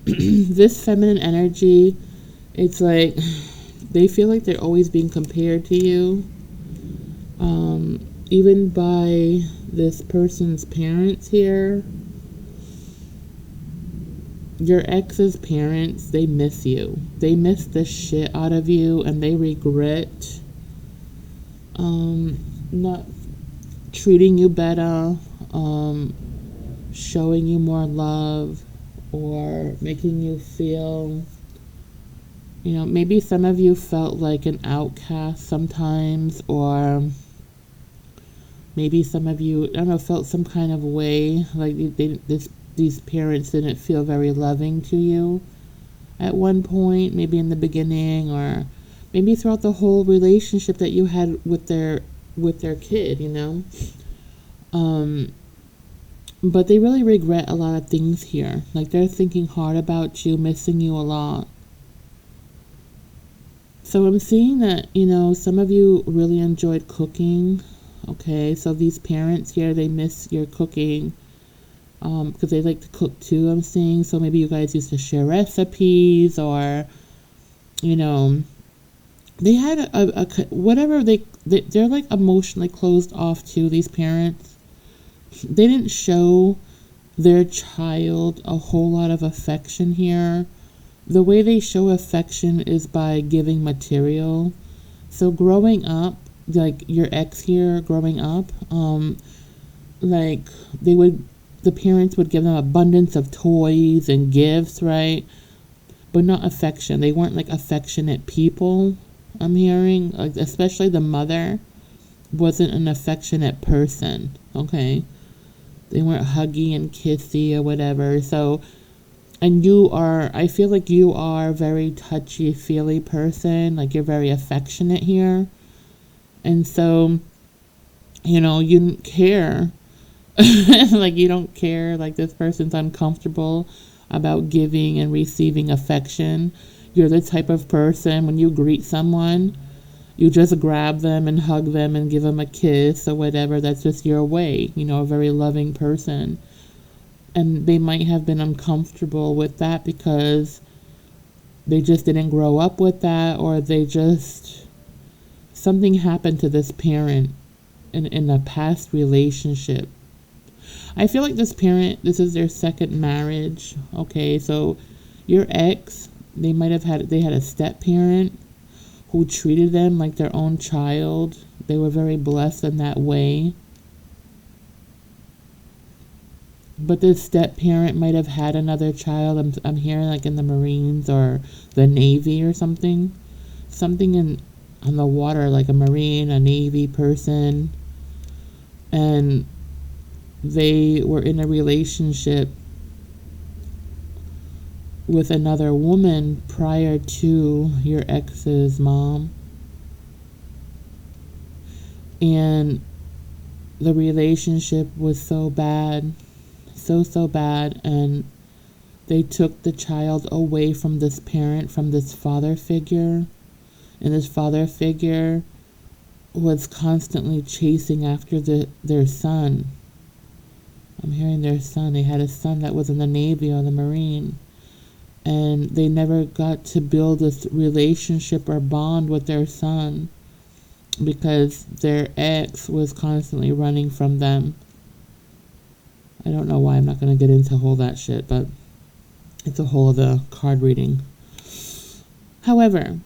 Speaker 1: This feminine energy, it's like they feel like they're always being compared to you. Even by this person's parents here. Your ex's parents, they miss you. They miss the shit out of you, and they regret not treating you better, showing you more love, or making you feel, maybe some of you felt like an outcast sometimes, or maybe some of you, I don't know, felt some kind of way, like these parents didn't feel very loving to you at one point, maybe in the beginning, or maybe throughout the whole relationship that you had with their kid, But they really regret a lot of things here. Like, they're thinking hard about you, missing you a lot. So I'm seeing that, some of you really enjoyed cooking. Okay, so these parents here, they miss your cooking because they like to cook too, I'm seeing. So maybe you guys used to share recipes, or, they had a whatever, they're like emotionally closed off too, these parents. They didn't show their child a whole lot of affection here. The way they show affection is by giving material. So growing up, like your ex here growing up, like the parents would give them abundance of toys and gifts, right? But not affection. They weren't like affectionate people, I'm hearing. Like, especially the mother wasn't an affectionate person, okay? They weren't huggy and kissy or whatever. So, and I feel like you are a very touchy-feely person. Like, you're very affectionate here. And so, you didn't care. Like, you don't care. Like, this person's uncomfortable about giving and receiving affection. You're the type of person, when you greet someone, you just grab them and hug them and give them a kiss or whatever. That's just your way, a very loving person. And they might have been uncomfortable with that because they just didn't grow up with that, or something happened to this parent in a past relationship. I feel like this parent, this is their second marriage. Okay, so your ex, they had a step parent who treated them like their own child. They were very blessed in that way. But this step parent might have had another child. I'm hearing like in the Marines or the Navy or something. Something on the water, like a Marine, a Navy person. And they were in a relationship with another woman prior to your ex's mom. And the relationship was so bad, so bad, and they took the child away from this parent, from this father figure. And this father figure was constantly chasing after their son. I'm hearing their son. They had a son that was in the Navy or the Marine. And they never got to build this relationship or bond with their son because their ex was constantly running from them. I don't know why. I'm not going to get into all that shit, but it's a whole other card reading. However,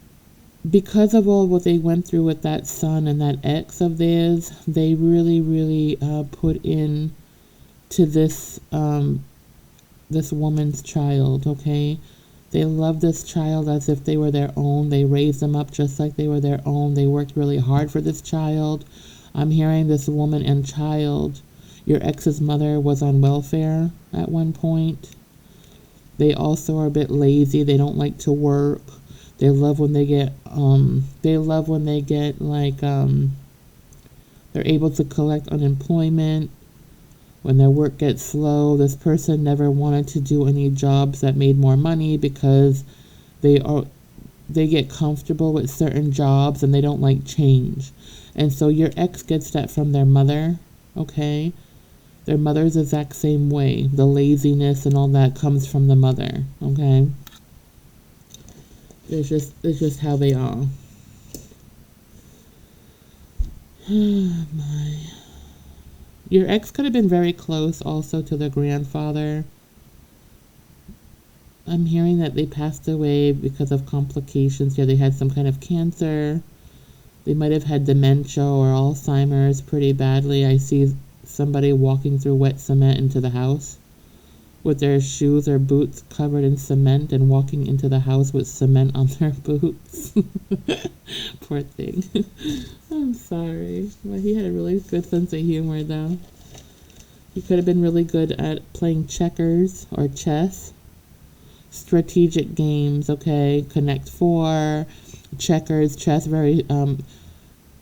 Speaker 1: because of all what they went through with that son and that ex of theirs, they really, really put in to this woman's child, okay? They love this child as if they were their own. They raised them up just like they were their own. They worked really hard for this child. I'm hearing this woman and child. Your ex's mother was on welfare at one point. They also are a bit lazy. They don't like to work. They love when they get like they're able to collect unemployment. When their work gets slow, this person never wanted to do any jobs that made more money because they get comfortable with certain jobs and they don't like change. And so your ex gets that from their mother, okay? Their mother's the exact same way. The laziness and all that comes from the mother, okay? It's just how they are. Oh my. Your ex could have been very close also to their grandfather. I'm hearing that they passed away because of complications. Yeah, they had some kind of cancer. They might have had dementia or Alzheimer's pretty badly. I see somebody walking through wet cement into the house with their shoes or boots covered in cement and walking into the house with cement on their boots. Poor thing. I'm sorry. Well, he had a really good sense of humor, though. He could have been really good at playing checkers or chess. Strategic games, okay? Connect Four, checkers, chess, very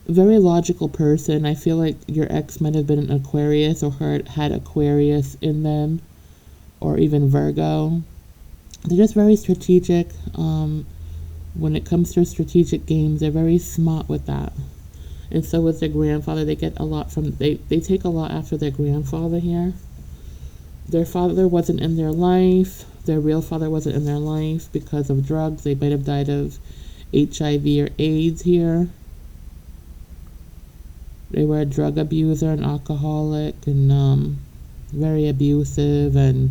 Speaker 1: logical person. I feel like your ex might have been an Aquarius or had Aquarius in them, or even Virgo. They're just very strategic. When it comes to strategic games, they're very smart with that. And so with their grandfather, they get a lot from, they take a lot after their grandfather here. Their father wasn't in their life. Their real father wasn't in their life because of drugs. They might have died of HIV or AIDS here. They were a drug abuser, an alcoholic, and very abusive and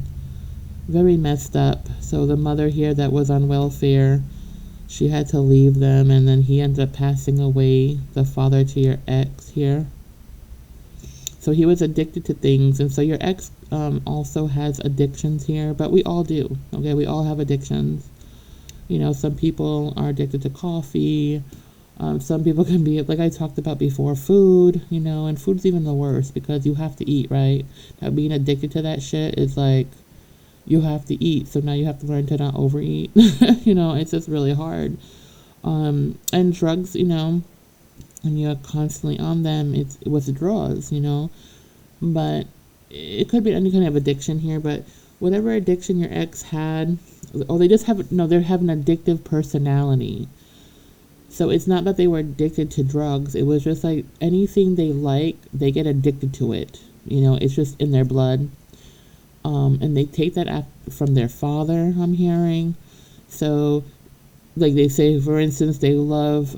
Speaker 1: very messed up. So the mother here that was on welfare, she had to leave them, and then he ended up passing away, the father to your ex here. So he was addicted to things, and so your ex also has addictions here, but we all do, okay? We all have addictions. You know, some people are addicted to coffee. Some people can be, like I talked about before, food, you know, and food's even the worst because you have to eat, right? Now, being addicted to that shit is like, you have to eat, so now you have to learn to not overeat. You know, it's just really hard. And drugs, you know, when you're constantly on them, it withdraws, you know. But it could be any kind of addiction here, but whatever addiction your ex had, or they have an addictive personality. So it's not that they were addicted to drugs. It was just like anything they like, they get addicted to it. You know, it's just in their blood. And they take that from their father, I'm hearing. So, like they say, for instance, they love,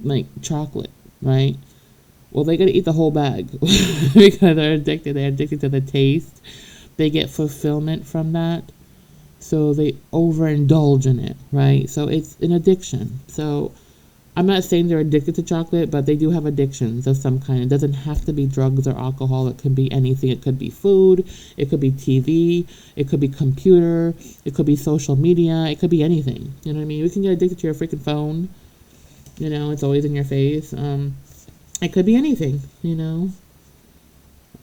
Speaker 1: like chocolate, right? Well, they gotta eat the whole bag because they're addicted. They're addicted to the taste. They get fulfillment from that. So they overindulge in it, right? So it's an addiction. So I'm not saying they're addicted to chocolate, but they do have addictions of some kind. It doesn't have to be drugs or alcohol. It can be anything. It could be food. It could be TV. It could be computer. It could be social media. It could be anything. You know what I mean? You can get addicted to your freaking phone. You know, it's always in your face. It could be anything, you know.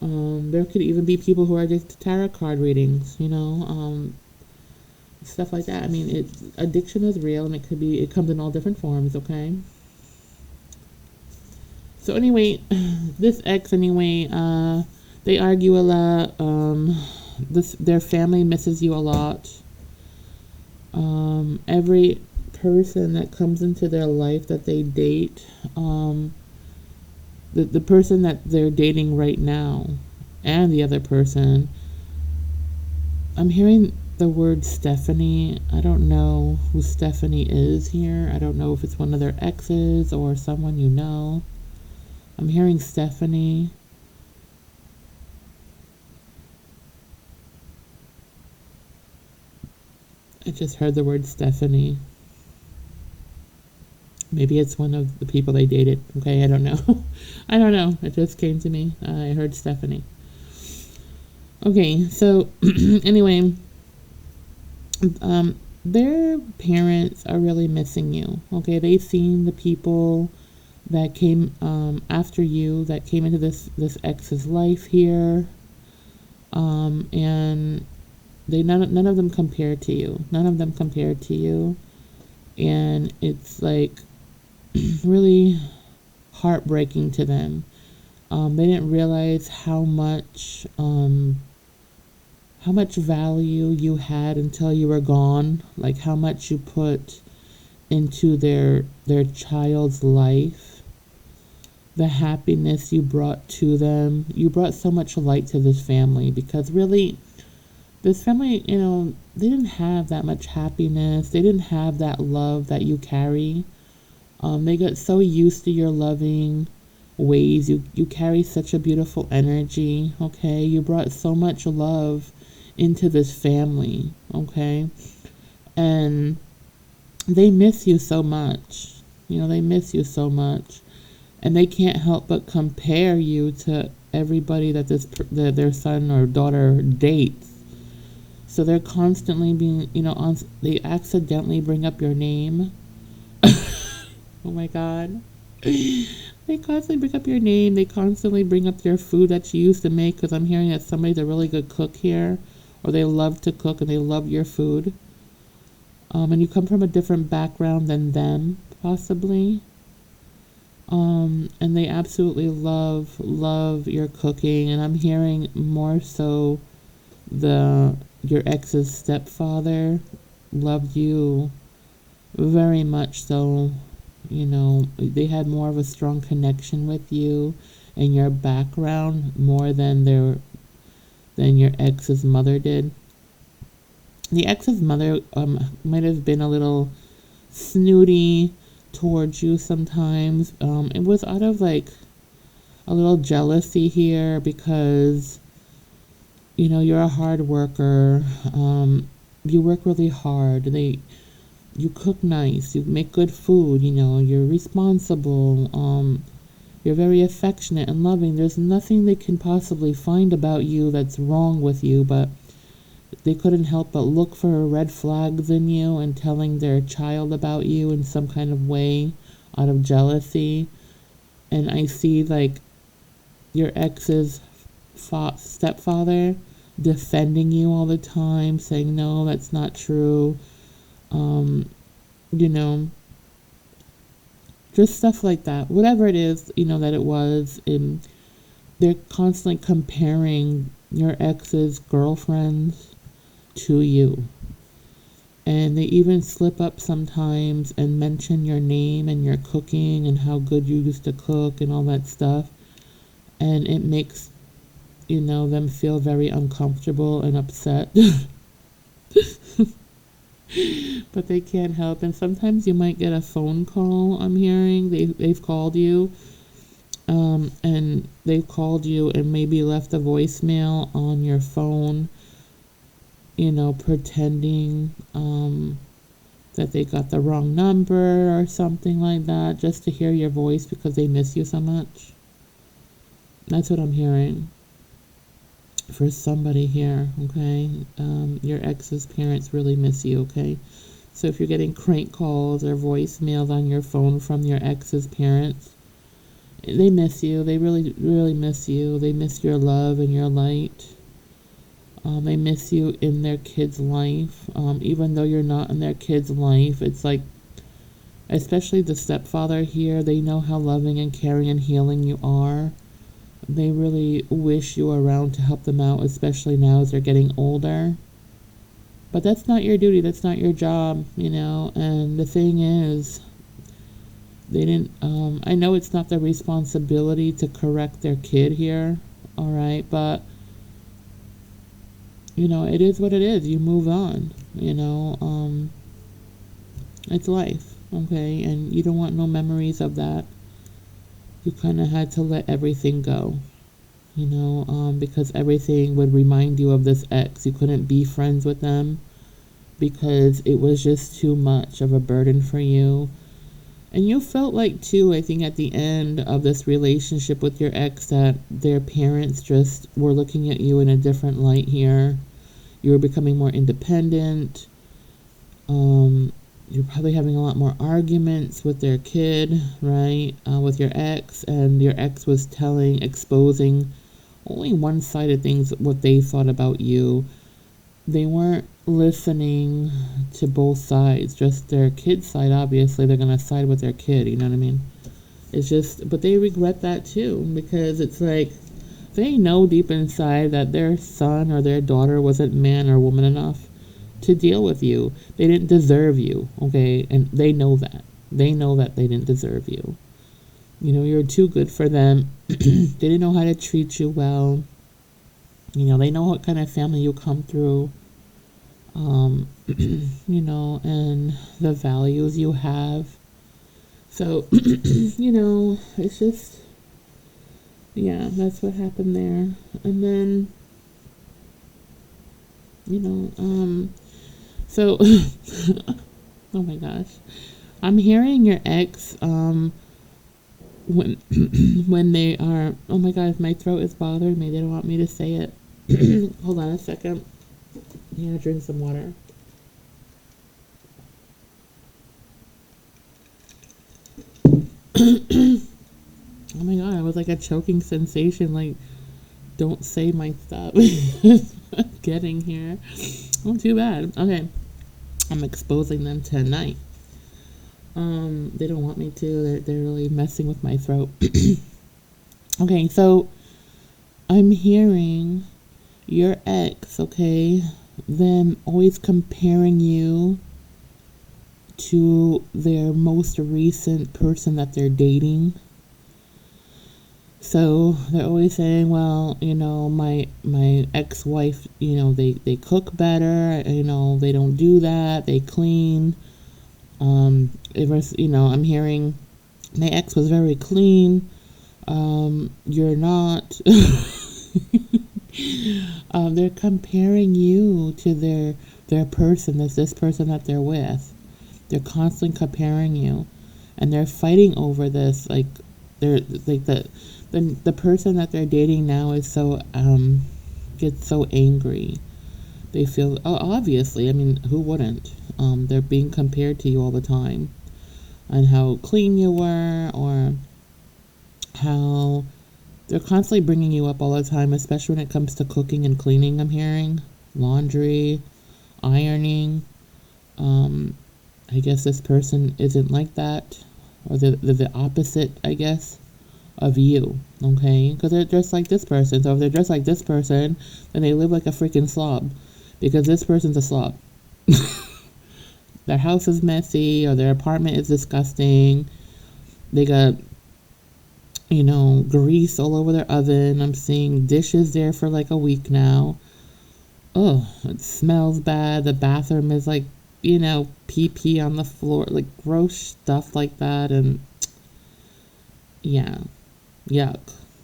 Speaker 1: There could even be people who are addicted to tarot card readings, you know. Stuff like that. I mean, addiction is real, and it comes in all different forms, okay? So anyway, this ex anyway, they argue a lot. Their family misses you a lot. Every person that comes into their life that they date, the person that they're dating right now and the other person, I'm hearing the word Stephanie. I don't know who Stephanie is here. I don't know if it's one of their exes or someone you know. I'm hearing Stephanie. I just heard the word Stephanie. Maybe it's one of the people they dated. Okay, I don't know. I don't know. It just came to me. I heard Stephanie. Okay, so anyway, their parents are really missing you. Okay, they've seen the people that came after you, that came into this ex's life here, and they none of them compare to you. None of them compare to you, and it's like really heartbreaking to them. They didn't realize how much value you had until you were gone. Like how much you put into their child's life, the happiness you brought to them. You brought so much light to this family, because really, this family, they didn't have that much happiness. They didn't have that love that you carry. They got so used to your loving ways. You carry such a beautiful energy, okay? You brought so much love into this family, okay? And they miss you so much. They miss you so much. And they can't help but compare you to everybody that their son or daughter dates. So they're constantly being, they accidentally bring up your name. Oh my God. They constantly bring up your name. They constantly bring up your food that you used to make, because I'm hearing that somebody's a really good cook here, or they love to cook and they love your food. And you come from a different background than them, possibly. And they absolutely love your cooking. And I'm hearing more so your ex's stepfather loved you very much so. They had more of a strong connection with you and your background more than your ex's mother did. The ex's mother might have been a little snooty towards you sometimes. It was out of like a little jealousy here, because you're a hard worker. You work really hard. You cook nice, you make good food, you're responsible, you're very affectionate and loving. There's nothing they can possibly find about you that's wrong with you, but they couldn't help but look for red flags in you and telling their child about you in some kind of way out of jealousy. And I see like your ex's stepfather defending you all the time, saying, no, that's not true. Just stuff like that. Whatever it is, that it was. And they're constantly comparing your ex's girlfriends to you. And they even slip up sometimes and mention your name and your cooking and how good you used to cook and all that stuff. And it makes, them feel very uncomfortable and upset. But they can't help. And sometimes you might get a phone call. I'm hearing they've called you, and they've called you and maybe left a voicemail on your phone, pretending that they got the wrong number or something like that, just to hear your voice because they miss you so much. That's what I'm hearing for somebody here, okay? Your ex's parents really miss you, okay? So if you're getting crank calls or voicemails on your phone from your ex's parents, they miss you. They really, really miss you. They miss your love and your light. They miss you in their kid's life. Even though you're not in their kid's life, it's like, especially the stepfather here, they know how loving and caring and healing you are. They really wish you were around to help them out, especially now as they're getting older. But that's not your duty. That's not your job, And the thing is, They didn't, I know it's not their responsibility to correct their kid here, all right, but, it is what it is. You move on, it's life, okay, and you don't want no memories of that. You kind of had to let everything go, because everything would remind you of this ex. You couldn't be friends with them because it was just too much of a burden for you. And you felt like, too, I think at the end of this relationship with your ex, that their parents just were looking at you in a different light here. You were becoming more independent. You're probably having a lot more arguments with their kid, right? With your ex. And your ex was exposing only one side of things, what they thought about you. They weren't listening to both sides, just their kid's side. Obviously, they're going to side with their kid, you know what I mean? It's just, but they regret that too, because it's like they know deep inside that their son or their daughter wasn't man or woman enough to deal with you. They didn't deserve you, okay? And they know that. They know that they didn't deserve you. You're too good for them. They didn't know how to treat you well. They know what kind of family you come through. And the values you have. So, it's just, yeah, that's what happened there. And then, so, oh my gosh. I'm hearing your ex, when, when they are, oh my gosh, my throat is bothering me. They don't want me to say it. Hold on a second. I'm gonna drink some water. Oh my god, it was like a choking sensation. Like, don't say my stuff. Getting here. Oh, too bad. Okay. I'm exposing them tonight. They don't want me to. They're really messing with my throat. Okay, so I'm hearing your ex, okay, them always comparing you to their most recent person that they're dating. So they're always saying, well, my ex-wife, they cook better, they don't do that, they clean. It was, I'm hearing my ex was very clean. You're not. They're comparing you to their person. That's this person that they're with. They're constantly comparing you, and they're fighting over this. Like, they're like the person that they're dating now is so gets so angry. They feel, obviously, I mean, who wouldn't? They're being compared to you all the time, and how clean you were, or how they're constantly bringing you up all the time, especially when it comes to cooking and cleaning. I'm hearing laundry, ironing. I guess this person isn't like that, or they're the opposite, I guess, of you, okay? Because they're just like this person. So if they're just like this person, then they live like a freaking slob, because this person's a slob. Their house is messy, or their apartment is disgusting. They got, grease all over their oven. I'm seeing dishes there for like a week now. Oh, it smells bad. The bathroom is like, pee on the floor, like gross stuff like that. And yeah, yuck.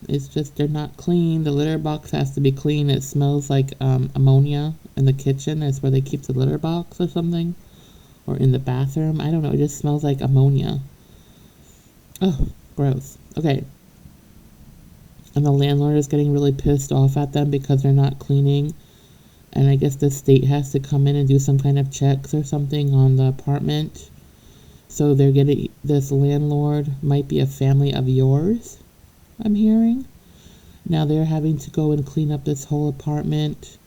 Speaker 1: It's just, they're not clean. The litter box has to be clean. It smells like ammonia in the kitchen. That's where they keep the litter box or something. Or in the bathroom. I don't know. It just smells like ammonia. Oh, gross. Okay. And the landlord is getting really pissed off at them because they're not cleaning. And I guess the state has to come in and do some kind of checks or something on the apartment. So they're getting, this landlord might be a family of yours, I'm hearing. Now they're having to go and clean up this whole apartment.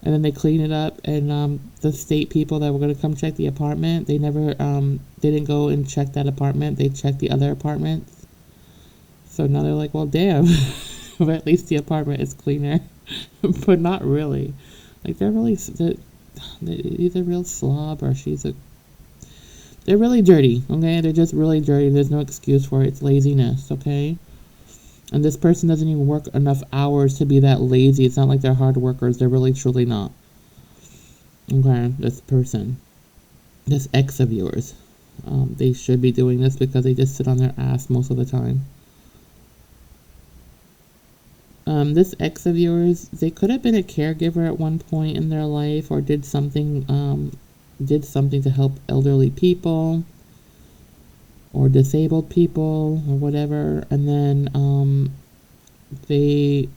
Speaker 1: And then they clean it up, and the state people that were going to come check the apartment, they never, they didn't go and check that apartment. They checked the other apartments. So now they're like, well, damn. But at least the apartment is cleaner. But not really. Like, they're really, they're either real slob, or they're they're really dirty, okay? They're just really dirty. There's no excuse for it. It's laziness, okay? And this person doesn't even work enough hours to be that lazy. It's not like they're hard workers. They're really, truly not. Okay, this person. This ex of yours. They should be doing this because they just sit on their ass most of the time. This ex of yours, they could have been a caregiver at one point in their life or did something to help elderly people or disabled people or whatever, and then the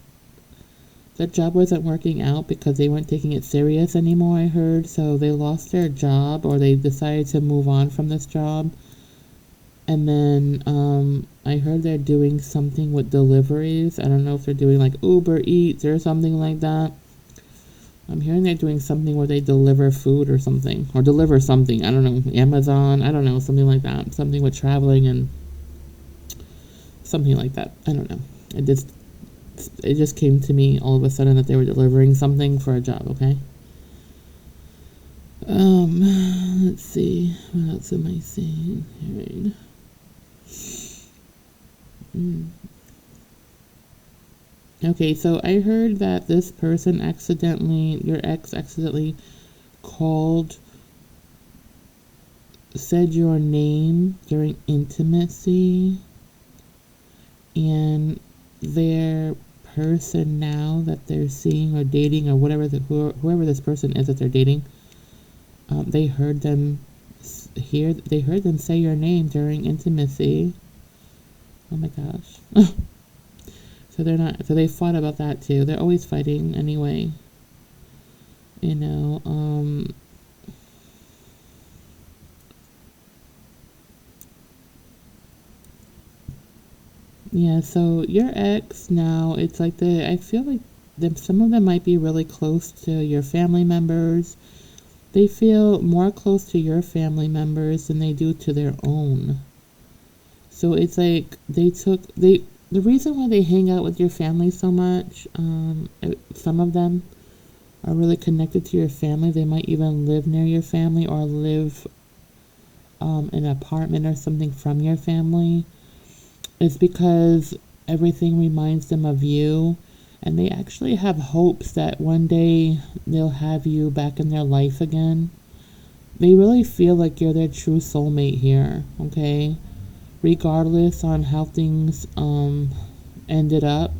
Speaker 1: job wasn't working out because they weren't taking it serious anymore, I heard, so they lost their job or they decided to move on from this job. And then I heard they're doing something with deliveries. I don't know if they're doing like Uber Eats or something like that. I'm hearing they're doing something where they deliver food or something. Or deliver something. I don't know. Amazon. I don't know. Something like that. Something with traveling and something like that. I don't know. It just came to me all of a sudden that they were delivering something for a job, okay? Let's see. What else am I seeing? Alright. Okay, so I heard that this person your ex accidentally said your name during intimacy, and their person now that they're seeing or dating or whoever this person is that they're dating, they heard them say your name during intimacy. Oh my gosh. So they fought about that too. They're always fighting anyway. You know, yeah, so your ex now, it's like I feel like some of them might be really close to your family members. They feel more close to your family members than they do to their own. So it's like the reason why they hang out with your family so much, some of them are really connected to your family. They might even live near your family or live in an apartment or something from your family. It's because everything reminds them of you, and they actually have hopes that one day they'll have you back in their life again. They really feel like you're their true soulmate here, okay? Regardless on how things ended up,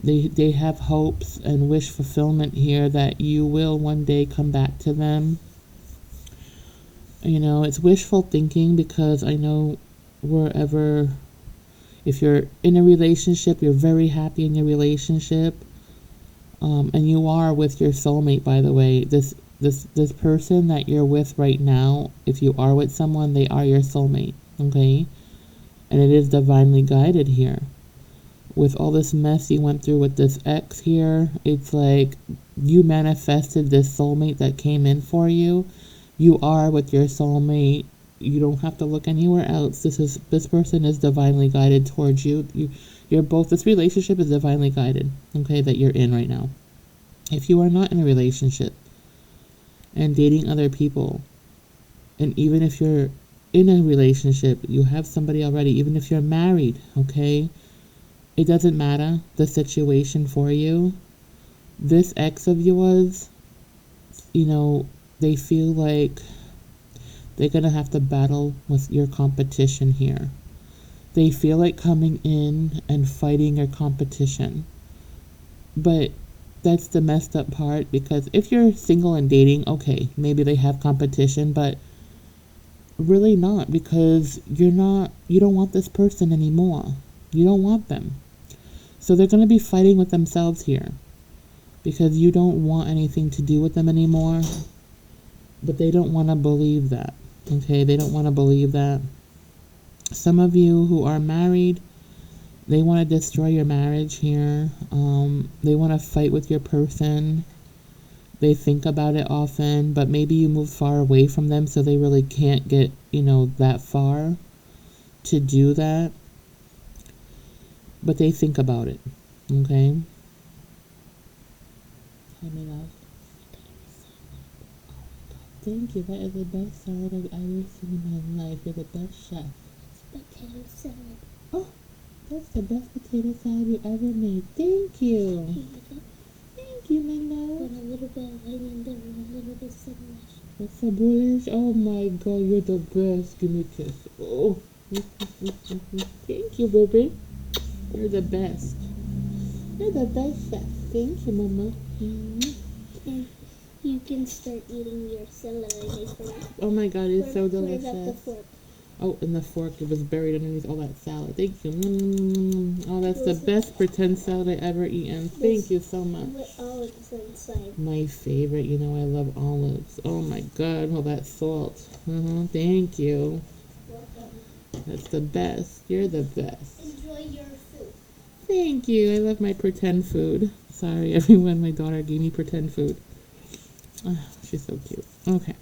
Speaker 1: they have hopes and wish fulfillment here that you will one day come back to them. You know, it's wishful thinking because I know if you're in a relationship, you're very happy in your relationship, and you are with your soulmate, by the way. This person that you're with right now, if you are with someone, they are your soulmate, okay? And it is divinely guided here. With all this mess you went through with this ex here, it's like you manifested this soulmate that came in for you. You are with your soulmate. You don't have to look anywhere else. This person is divinely guided towards you. You're both. This relationship is divinely guided, okay, that you're in right now. If you are not in a relationship and dating other people, and even if you're in a relationship, you have somebody already, even if you're married, okay, it doesn't matter the situation for you. This ex of yours, you know, they feel like they're going to have to battle with your competition here. They feel like coming in and fighting your competition. But that's the messed up part, because if you're single and dating, okay, maybe they have competition, but really not, because you don't want this person anymore. You don't want them. So they're going to be fighting with themselves here because you don't want anything to do with them anymore, but they don't want to believe that. Okay, they don't want to believe that. Some of you who are married, they want to destroy your marriage here. They want to fight with your person. They think about it often, but maybe you move far away from them, so they really can't get, that far to do that. But they think about it, okay? Let me know. Thank you. That is the best salad I've ever seen in my life. You're the best chef.
Speaker 2: Potato salad.
Speaker 1: Oh, that's the best potato salad you ever made. Thank you.
Speaker 2: Here you go.
Speaker 1: Thank you, my
Speaker 2: Put
Speaker 1: love.
Speaker 2: a little bit of onion there and a little bit of cinnamon.
Speaker 1: That's so bullish. Oh my god, you're the best. Give me a kiss. Oh. Thank you, baby. You're the best. You're the best chef. Thank you, Mama.
Speaker 2: And you can start eating your salad I made for you.
Speaker 1: Oh my god, it's so
Speaker 2: Where's
Speaker 1: delicious.
Speaker 2: the fork?
Speaker 1: Oh, and the fork, it was buried underneath all that salad. Thank you. Oh, that's the best pretend salad I ever eaten. Thank you so much.
Speaker 2: With olives inside.
Speaker 1: My favorite, you know I love olives. Oh my god, all that salt. Thank you. That's the best. You're the best.
Speaker 2: Enjoy your food.
Speaker 1: Thank you. I love my pretend food. Sorry, everyone. My daughter gave me pretend food. Oh, she's so cute. Okay.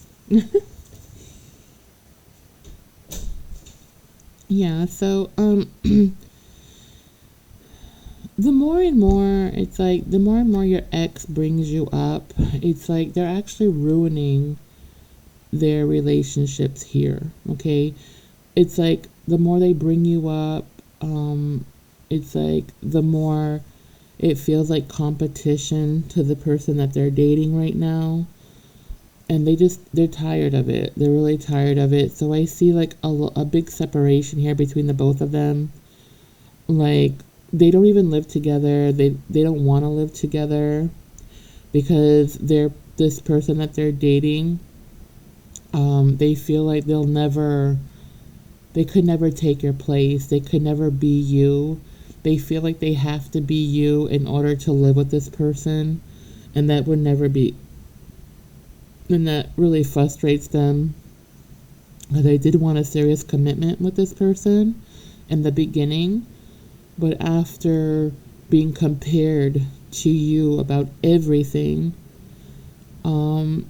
Speaker 1: Yeah, so the more and more it's like the more and more your ex brings you up, it's like they're actually ruining their relationships here, okay? It's like the more they bring you up, it's like the more it feels like competition to the person that they're dating right now. And they're tired of it. They're really tired of it. So I see like a big separation here between the both of them. Like they don't even live together. They don't want to live together because this person that they're dating, they feel like they could never take your place. They could never be you. They feel like they have to be you in order to live with this person, and that would never be. And that really frustrates them. They did want a serious commitment with this person in the beginning, but after being compared to you about everything,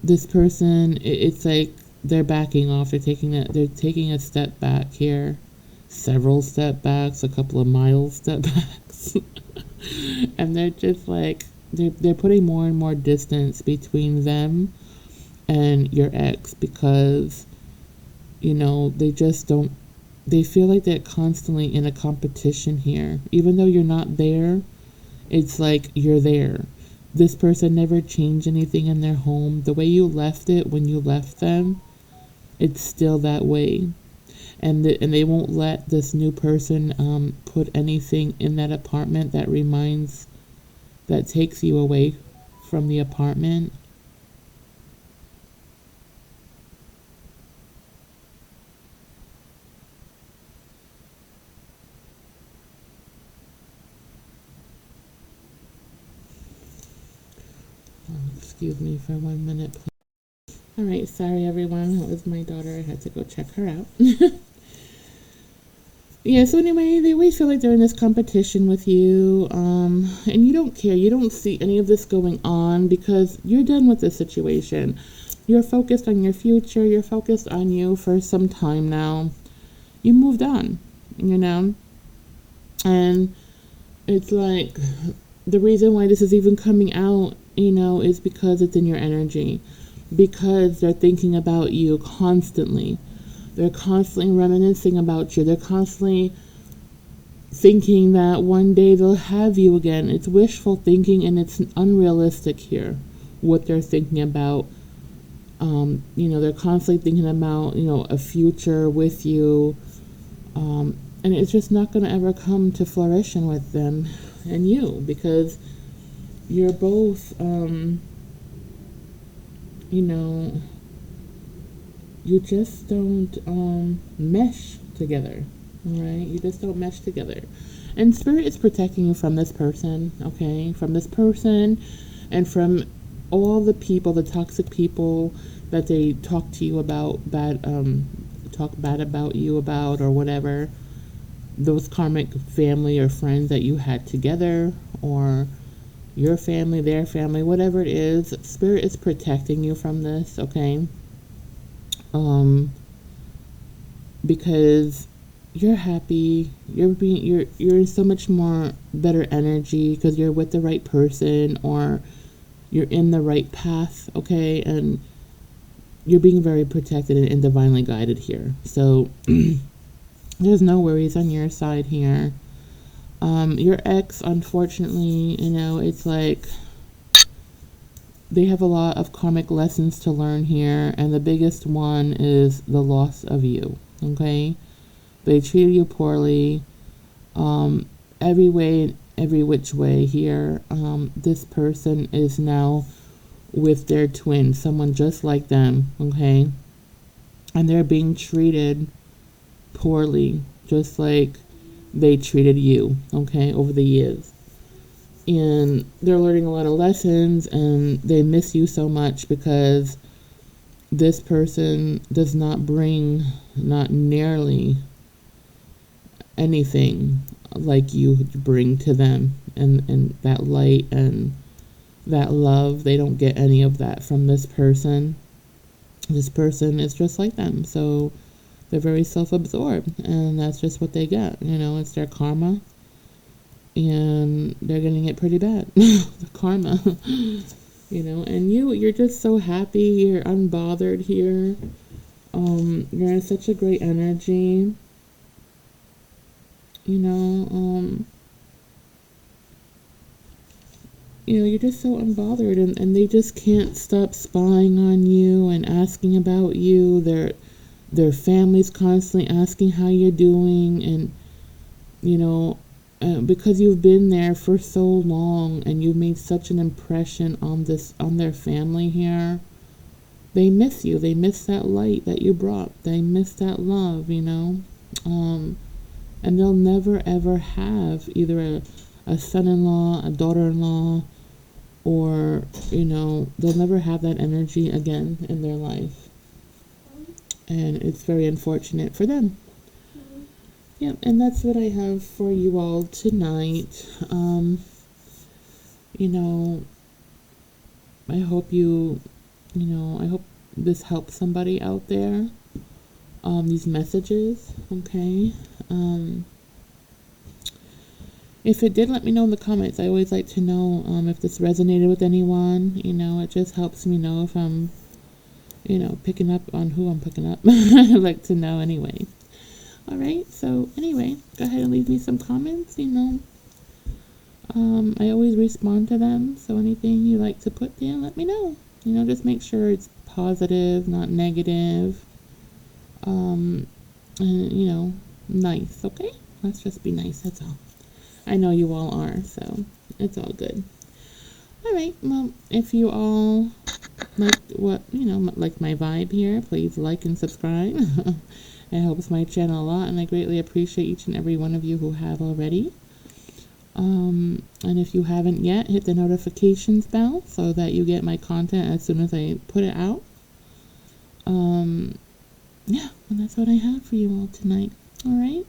Speaker 1: this person, it's like they're backing off. They're taking a step back here, several step backs, a couple of miles step backs, and they're just like they're putting more and more distance between them and your ex because they just don't. They feel like they're constantly in a competition here, even though you're not there. It's like you're there. This person never changed anything in their home. The way you left it when you left them, it's still that way. And they won't let this new person put anything in that apartment that takes you away from the apartment. Excuse me for 1 minute, please. All right, sorry everyone. That was my daughter. I had to go check her out. Yeah, so anyway, they always feel like they're in this competition with you, and you don't care. You don't see any of this going on because you're done with this situation. You're focused on your future. You're focused on you for some time now. You moved on, and it's like the reason why this is even coming out, is because it's in your energy, because they're thinking about you constantly. They're constantly reminiscing about you. They're constantly thinking that one day they'll have you again. It's wishful thinking and it's unrealistic here, what they're thinking about. They're constantly thinking about, a future with you. And it's just not going to ever come to fruition with them and you because you're both, you just don't mesh together, all right? You just don't mesh together. And Spirit is protecting you from this person, okay? From this person and from all the people, the toxic people that they talk to you about, talk bad about you about or whatever. Those karmic family or friends that you had together or your family, their family, whatever it is. Spirit is protecting you from this, okay? Because you're happy, you're in so much more better energy because you're with the right person or you're in the right path, okay? And you're being very protected and divinely guided here. So there's no worries on your side here. Your ex, unfortunately, it's like they have a lot of karmic lessons to learn here, and the biggest one is the loss of you. Okay, they treated you poorly, every way, every which way here. This person is now with their twin, someone just like them. Okay, and they're being treated poorly, just like they treated you. Okay, over the years. And they're learning a lot of lessons, and they miss you so much because this person does not bring, not nearly anything like you bring to them, and that light and that love. They don't get any of that from this person. This person is just like them, so they're very self-absorbed, and that's just what they get. It's their karma, and they're getting it pretty bad. The karma. And you're just so happy. You're unbothered here. You're in such a great energy. You're just so unbothered, and they just can't stop spying on you and asking about you. Their family's constantly asking how you're doing, and because you've been there for so long and you've made such an impression on their family here, they miss you. They miss that light that you brought. They miss that love, and they'll never ever have either a son-in-law, a daughter-in-law, or they'll never have that energy again in their life, and it's very unfortunate for them. Yeah, and that's what I have for you all tonight. I hope I hope this helps somebody out there. These messages, okay? If it did, let me know in the comments. I always like to know if this resonated with anyone. It just helps me know if I'm, picking up on who I'm picking up. I like to know anyway. All right, so anyway, go ahead and leave me some comments. I always respond to them, so anything you like to put there, let me know. Just make sure it's positive, not negative. And nice, okay? Let's just be nice, that's all. I know you all are, so it's all good. All right, well, if you all like my vibe here, please like and subscribe. It helps my channel a lot, and I greatly appreciate each and every one of you who have already. And if you haven't yet, hit the notifications bell so that you get my content as soon as I put it out. Yeah, and that's what I have for you all tonight. All right,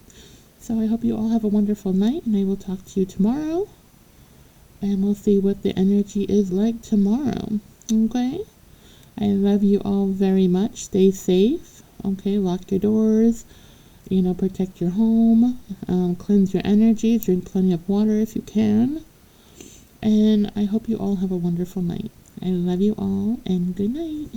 Speaker 1: so I hope you all have a wonderful night, and I will talk to you tomorrow, and we'll see what the energy is like tomorrow. Okay, I love you all very much. Stay safe. Okay, lock your doors, protect your home, cleanse your energy, drink plenty of water if you can, and I hope you all have a wonderful night. I love you all, and good night.